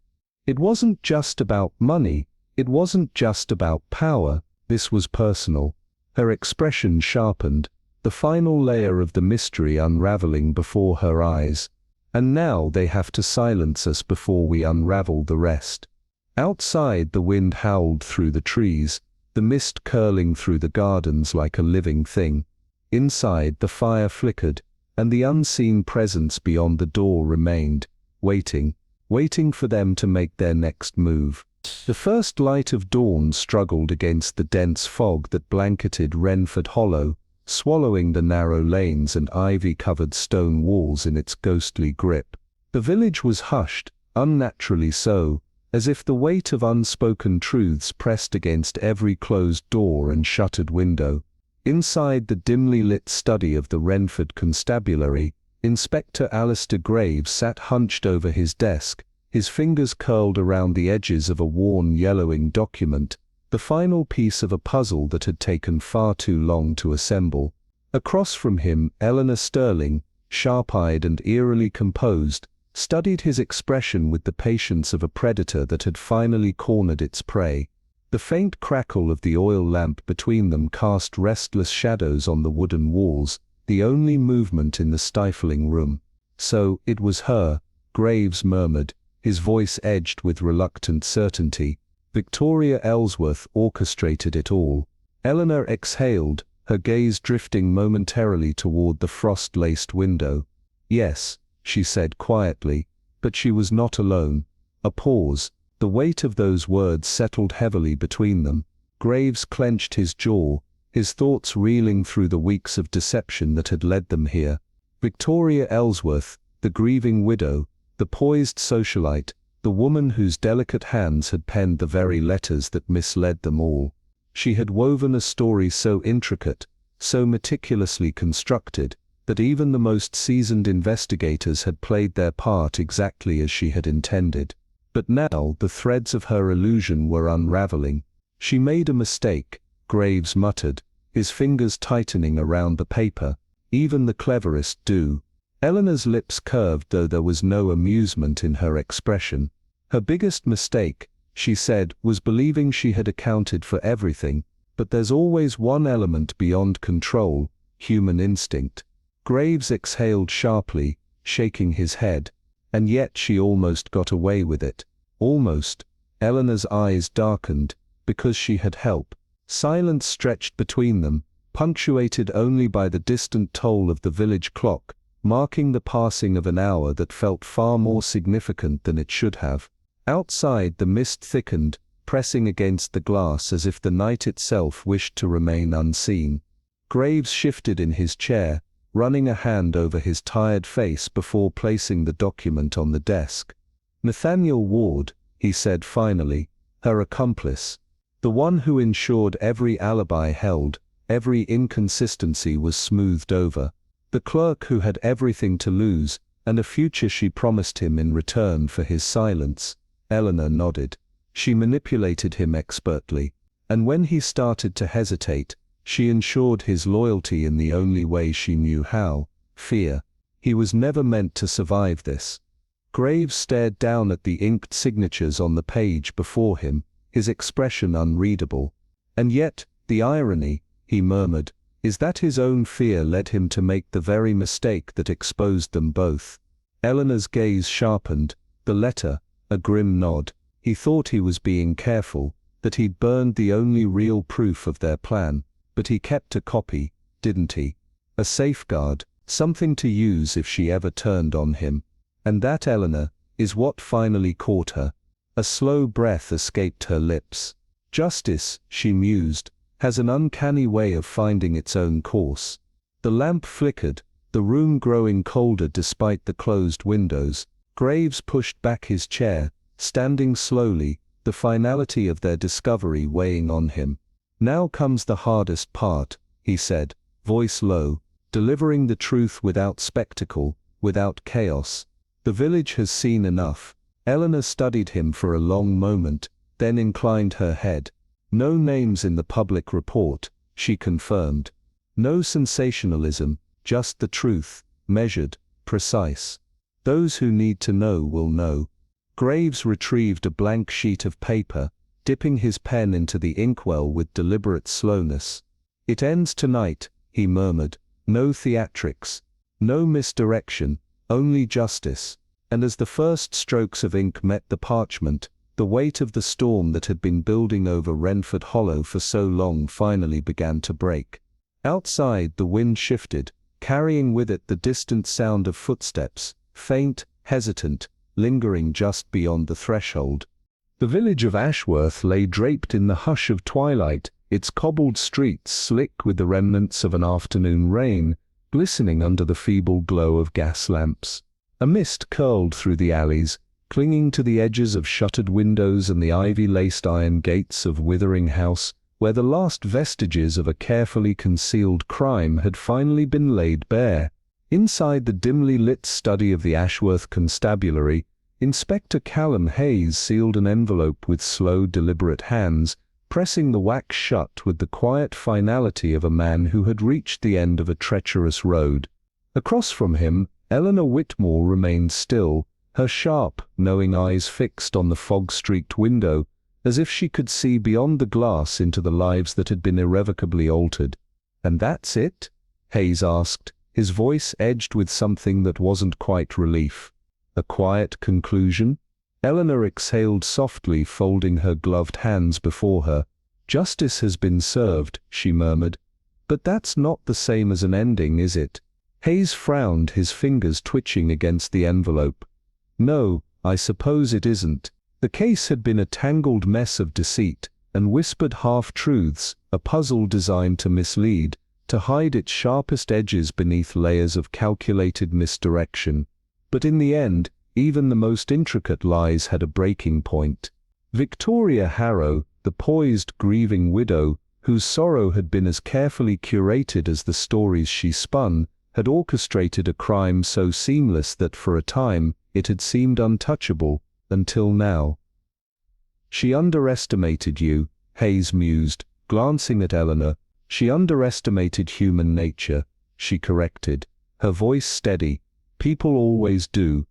It wasn't just about money. It wasn't just about power. This was personal. Her expression sharpened, the final layer of the mystery unraveling before her eyes. And now they have to silence us before we unravel the rest. Outside, the wind howled through the trees, the mist curling through the gardens like a living thing. Inside, the fire flickered, and the unseen presence beyond the door remained, waiting for them to make their next move. The first light of dawn struggled against the dense fog that blanketed Renford Hollow, swallowing the narrow lanes and ivy-covered stone walls in its ghostly grip. The village was hushed, unnaturally so, as if the weight of unspoken truths pressed against every closed door and shuttered window. Inside the dimly lit study of the Renford Constabulary, Inspector Alistair Graves sat hunched over his desk, his fingers curled around the edges of a worn yellowing document, the final piece of a puzzle that had taken far too long to assemble. Across from him, Eleanor Sterling, sharp-eyed and eerily composed, studied his expression with the patience of a predator that had finally cornered its prey. The faint crackle of the oil lamp between them cast restless shadows on the wooden walls, the only movement in the stifling room. "So, it was her," Graves murmured, his voice edged with reluctant certainty. "Victoria Ellsworth orchestrated it all." Eleanor exhaled, her gaze drifting momentarily toward the frost-laced window. "Yes," she said quietly, but she was not alone. A pause. The weight of those words settled heavily between them. Graves clenched his jaw, his thoughts reeling through the weeks of deception that had led them here. Victoria Ellsworth, the grieving widow, the poised socialite, the woman whose delicate hands had penned the very letters that misled them all. She had woven a story so intricate, so meticulously constructed, that even the most seasoned investigators had played their part exactly as she had intended. But now the threads of her illusion were unraveling. "She made a mistake," Graves muttered, his fingers tightening around the paper. "Even the cleverest do." Eleanor's lips curved, though there was no amusement in her expression. "Her biggest mistake," she said, "was believing she had accounted for everything, but there's always one element beyond control, human instinct." Graves exhaled sharply, shaking his head. "And yet she almost got away with it." Almost. Eleanor's eyes darkened, because she had help. Silence stretched between them, punctuated only by the distant toll of the village clock, marking the passing of an hour that felt far more significant than it should have. Outside, the mist thickened, pressing against the glass as if the night itself wished to remain unseen. Graves shifted in his chair, running a hand over his tired face before placing the document on the desk. "Nathaniel Ward," he said finally, "her accomplice. The one who ensured every alibi held, every inconsistency was smoothed over. The clerk who had everything to lose, and a future she promised him in return for his silence." Eleanor nodded. "She manipulated him expertly, and when he started to hesitate, She ensured his loyalty in the only way she knew how, fear. He was never meant to survive this. Graves stared down at the inked signatures on the page before him, his expression unreadable. And yet, the irony, he murmured, is that his own fear led him to make the very mistake that exposed them both. Eleanor's gaze sharpened, the letter, a grim nod. He thought he was being careful, that he'd burned the only real proof of their plan, but he kept a copy, didn't he? A safeguard, something to use if she ever turned on him. And that, Eleanor, is what finally caught her. A slow breath escaped her lips. Justice, she mused, has an uncanny way of finding its own course. The lamp flickered, the room growing colder despite the closed windows. Graves pushed back his chair, standing slowly, the finality of their discovery weighing on him. Now comes the hardest part, he said, voice low, delivering the truth without spectacle, without chaos. The village has seen enough. Eleanor studied him for a long moment, then inclined her head. No names in the public report, she confirmed. No sensationalism, just the truth, measured, precise. Those who need to know will know. Graves retrieved a blank sheet of paper, dipping his pen into the inkwell with deliberate slowness. It ends tonight, he murmured. No theatrics. No misdirection, only justice. And as the first strokes of ink met the parchment, the weight of the storm that had been building over Renford Hollow for so long finally began to break. Outside, the wind shifted, carrying with it the distant sound of footsteps, faint, hesitant, lingering just beyond the threshold. The village of Ashworth lay draped in the hush of twilight, its cobbled streets slick with the remnants of an afternoon rain, glistening under the feeble glow of gas lamps. A mist curled through the alleys, clinging to the edges of shuttered windows and the ivy-laced iron gates of Withering House, where the last vestiges of a carefully concealed crime had finally been laid bare. Inside the dimly lit study of the Ashworth Constabulary, Inspector Callum Hayes sealed an envelope with slow, deliberate hands, pressing the wax shut with the quiet finality of a man who had reached the end of a treacherous road. Across from him, Eleanor Whitmore remained still, her sharp, knowing eyes fixed on the fog-streaked window, as if she could see beyond the glass into the lives that had been irrevocably altered. "And that's it?" Hayes asked, his voice edged with something that wasn't quite relief. "A quiet conclusion?" Eleanor exhaled softly, folding her gloved hands before her. "Justice has been served," she murmured. "But that's not the same as an ending, is it?" Hayes frowned, his fingers twitching against the envelope. "No, I suppose it isn't." The case had been a tangled mess of deceit and whispered half-truths, a puzzle designed to mislead, to hide its sharpest edges beneath layers of calculated misdirection. But in the end, even the most intricate lies had a breaking point. Victoria Harrow, the poised, grieving widow, whose sorrow had been as carefully curated as the stories she spun, had orchestrated a crime so seamless that for a time it had seemed untouchable, until now. "She underestimated you," Hayes mused, glancing at Eleanor. "She underestimated human nature," she corrected, her voice steady. "People always do."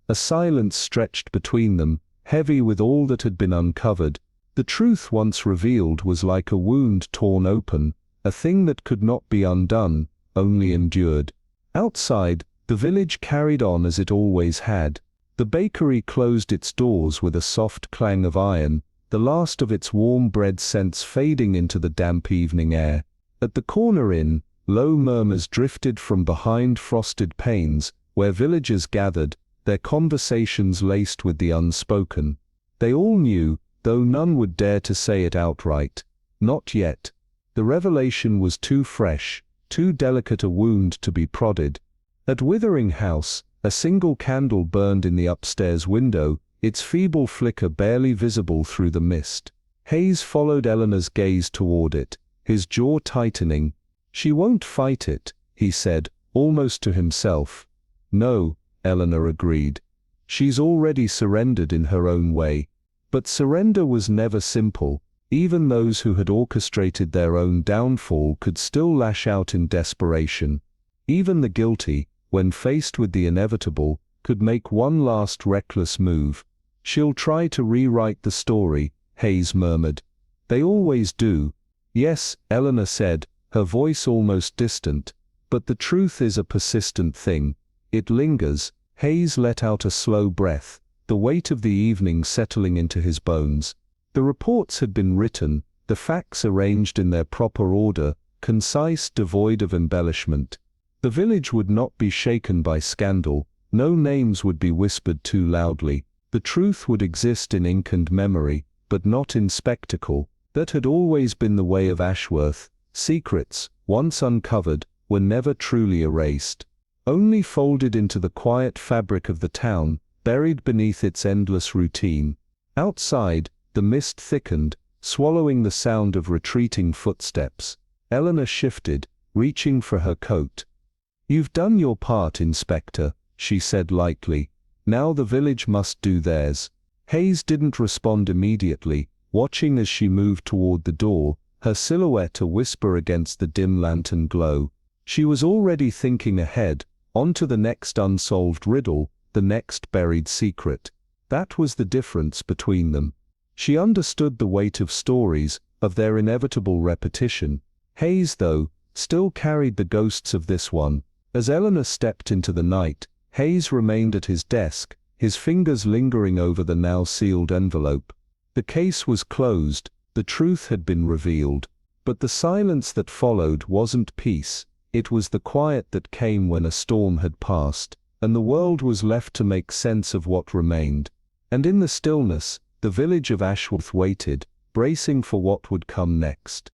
A silence stretched between them, heavy with all that had been uncovered. The truth once revealed was like a wound torn open, a thing that could not be undone, only endured. Outside, the village carried on as it always had. The bakery closed its doors with a soft clang of iron, the last of its warm bread scents fading into the damp evening air. At the corner inn, low murmurs drifted from behind frosted panes, where villagers gathered, their conversations laced with the unspoken. They all knew, though none would dare to say it outright. Not yet. The revelation was too fresh, too delicate a wound to be prodded. At Withering House, a single candle burned in the upstairs window, its feeble flicker barely visible through the mist. Hayes followed Eleanor's gaze toward it, his jaw tightening. "She won't fight it," he said, almost to himself. "No," Eleanor agreed. "She's already surrendered in her own way." But surrender was never simple. Even those who had orchestrated their own downfall could still lash out in desperation. Even the guilty, when faced with the inevitable, could make one last reckless move. "She'll try to rewrite the story," Hayes murmured. "They always do." "Yes," Eleanor said, her voice almost distant. "But the truth is a persistent thing. It lingers." Hayes let out a slow breath, the weight of the evening settling into his bones. The reports had been written, the facts arranged in their proper order, concise, devoid of embellishment. The village would not be shaken by scandal, no names would be whispered too loudly. The truth would exist in ink and memory, but not in spectacle. That had always been the way of Ashworth. Secrets, once uncovered, were never truly erased. Only folded into the quiet fabric of the town, buried beneath its endless routine. Outside, the mist thickened, swallowing the sound of retreating footsteps. Eleanor shifted, reaching for her coat. "You've done your part, Inspector," she said lightly. "Now the village must do theirs." Hayes didn't respond immediately, watching as she moved toward the door, her silhouette a whisper against the dim lantern glow. She was already thinking ahead, on to the next unsolved riddle, the next buried secret. That was the difference between them. She understood the weight of stories, of their inevitable repetition. Hayes, though, still carried the ghosts of this one. As Eleanor stepped into the night, Hayes remained at his desk, his fingers lingering over the now sealed envelope. The case was closed, the truth had been revealed. But the silence that followed wasn't peace, it was the quiet that came when a storm had passed, and the world was left to make sense of what remained. And in the stillness, the village of Ashworth waited, bracing for what would come next.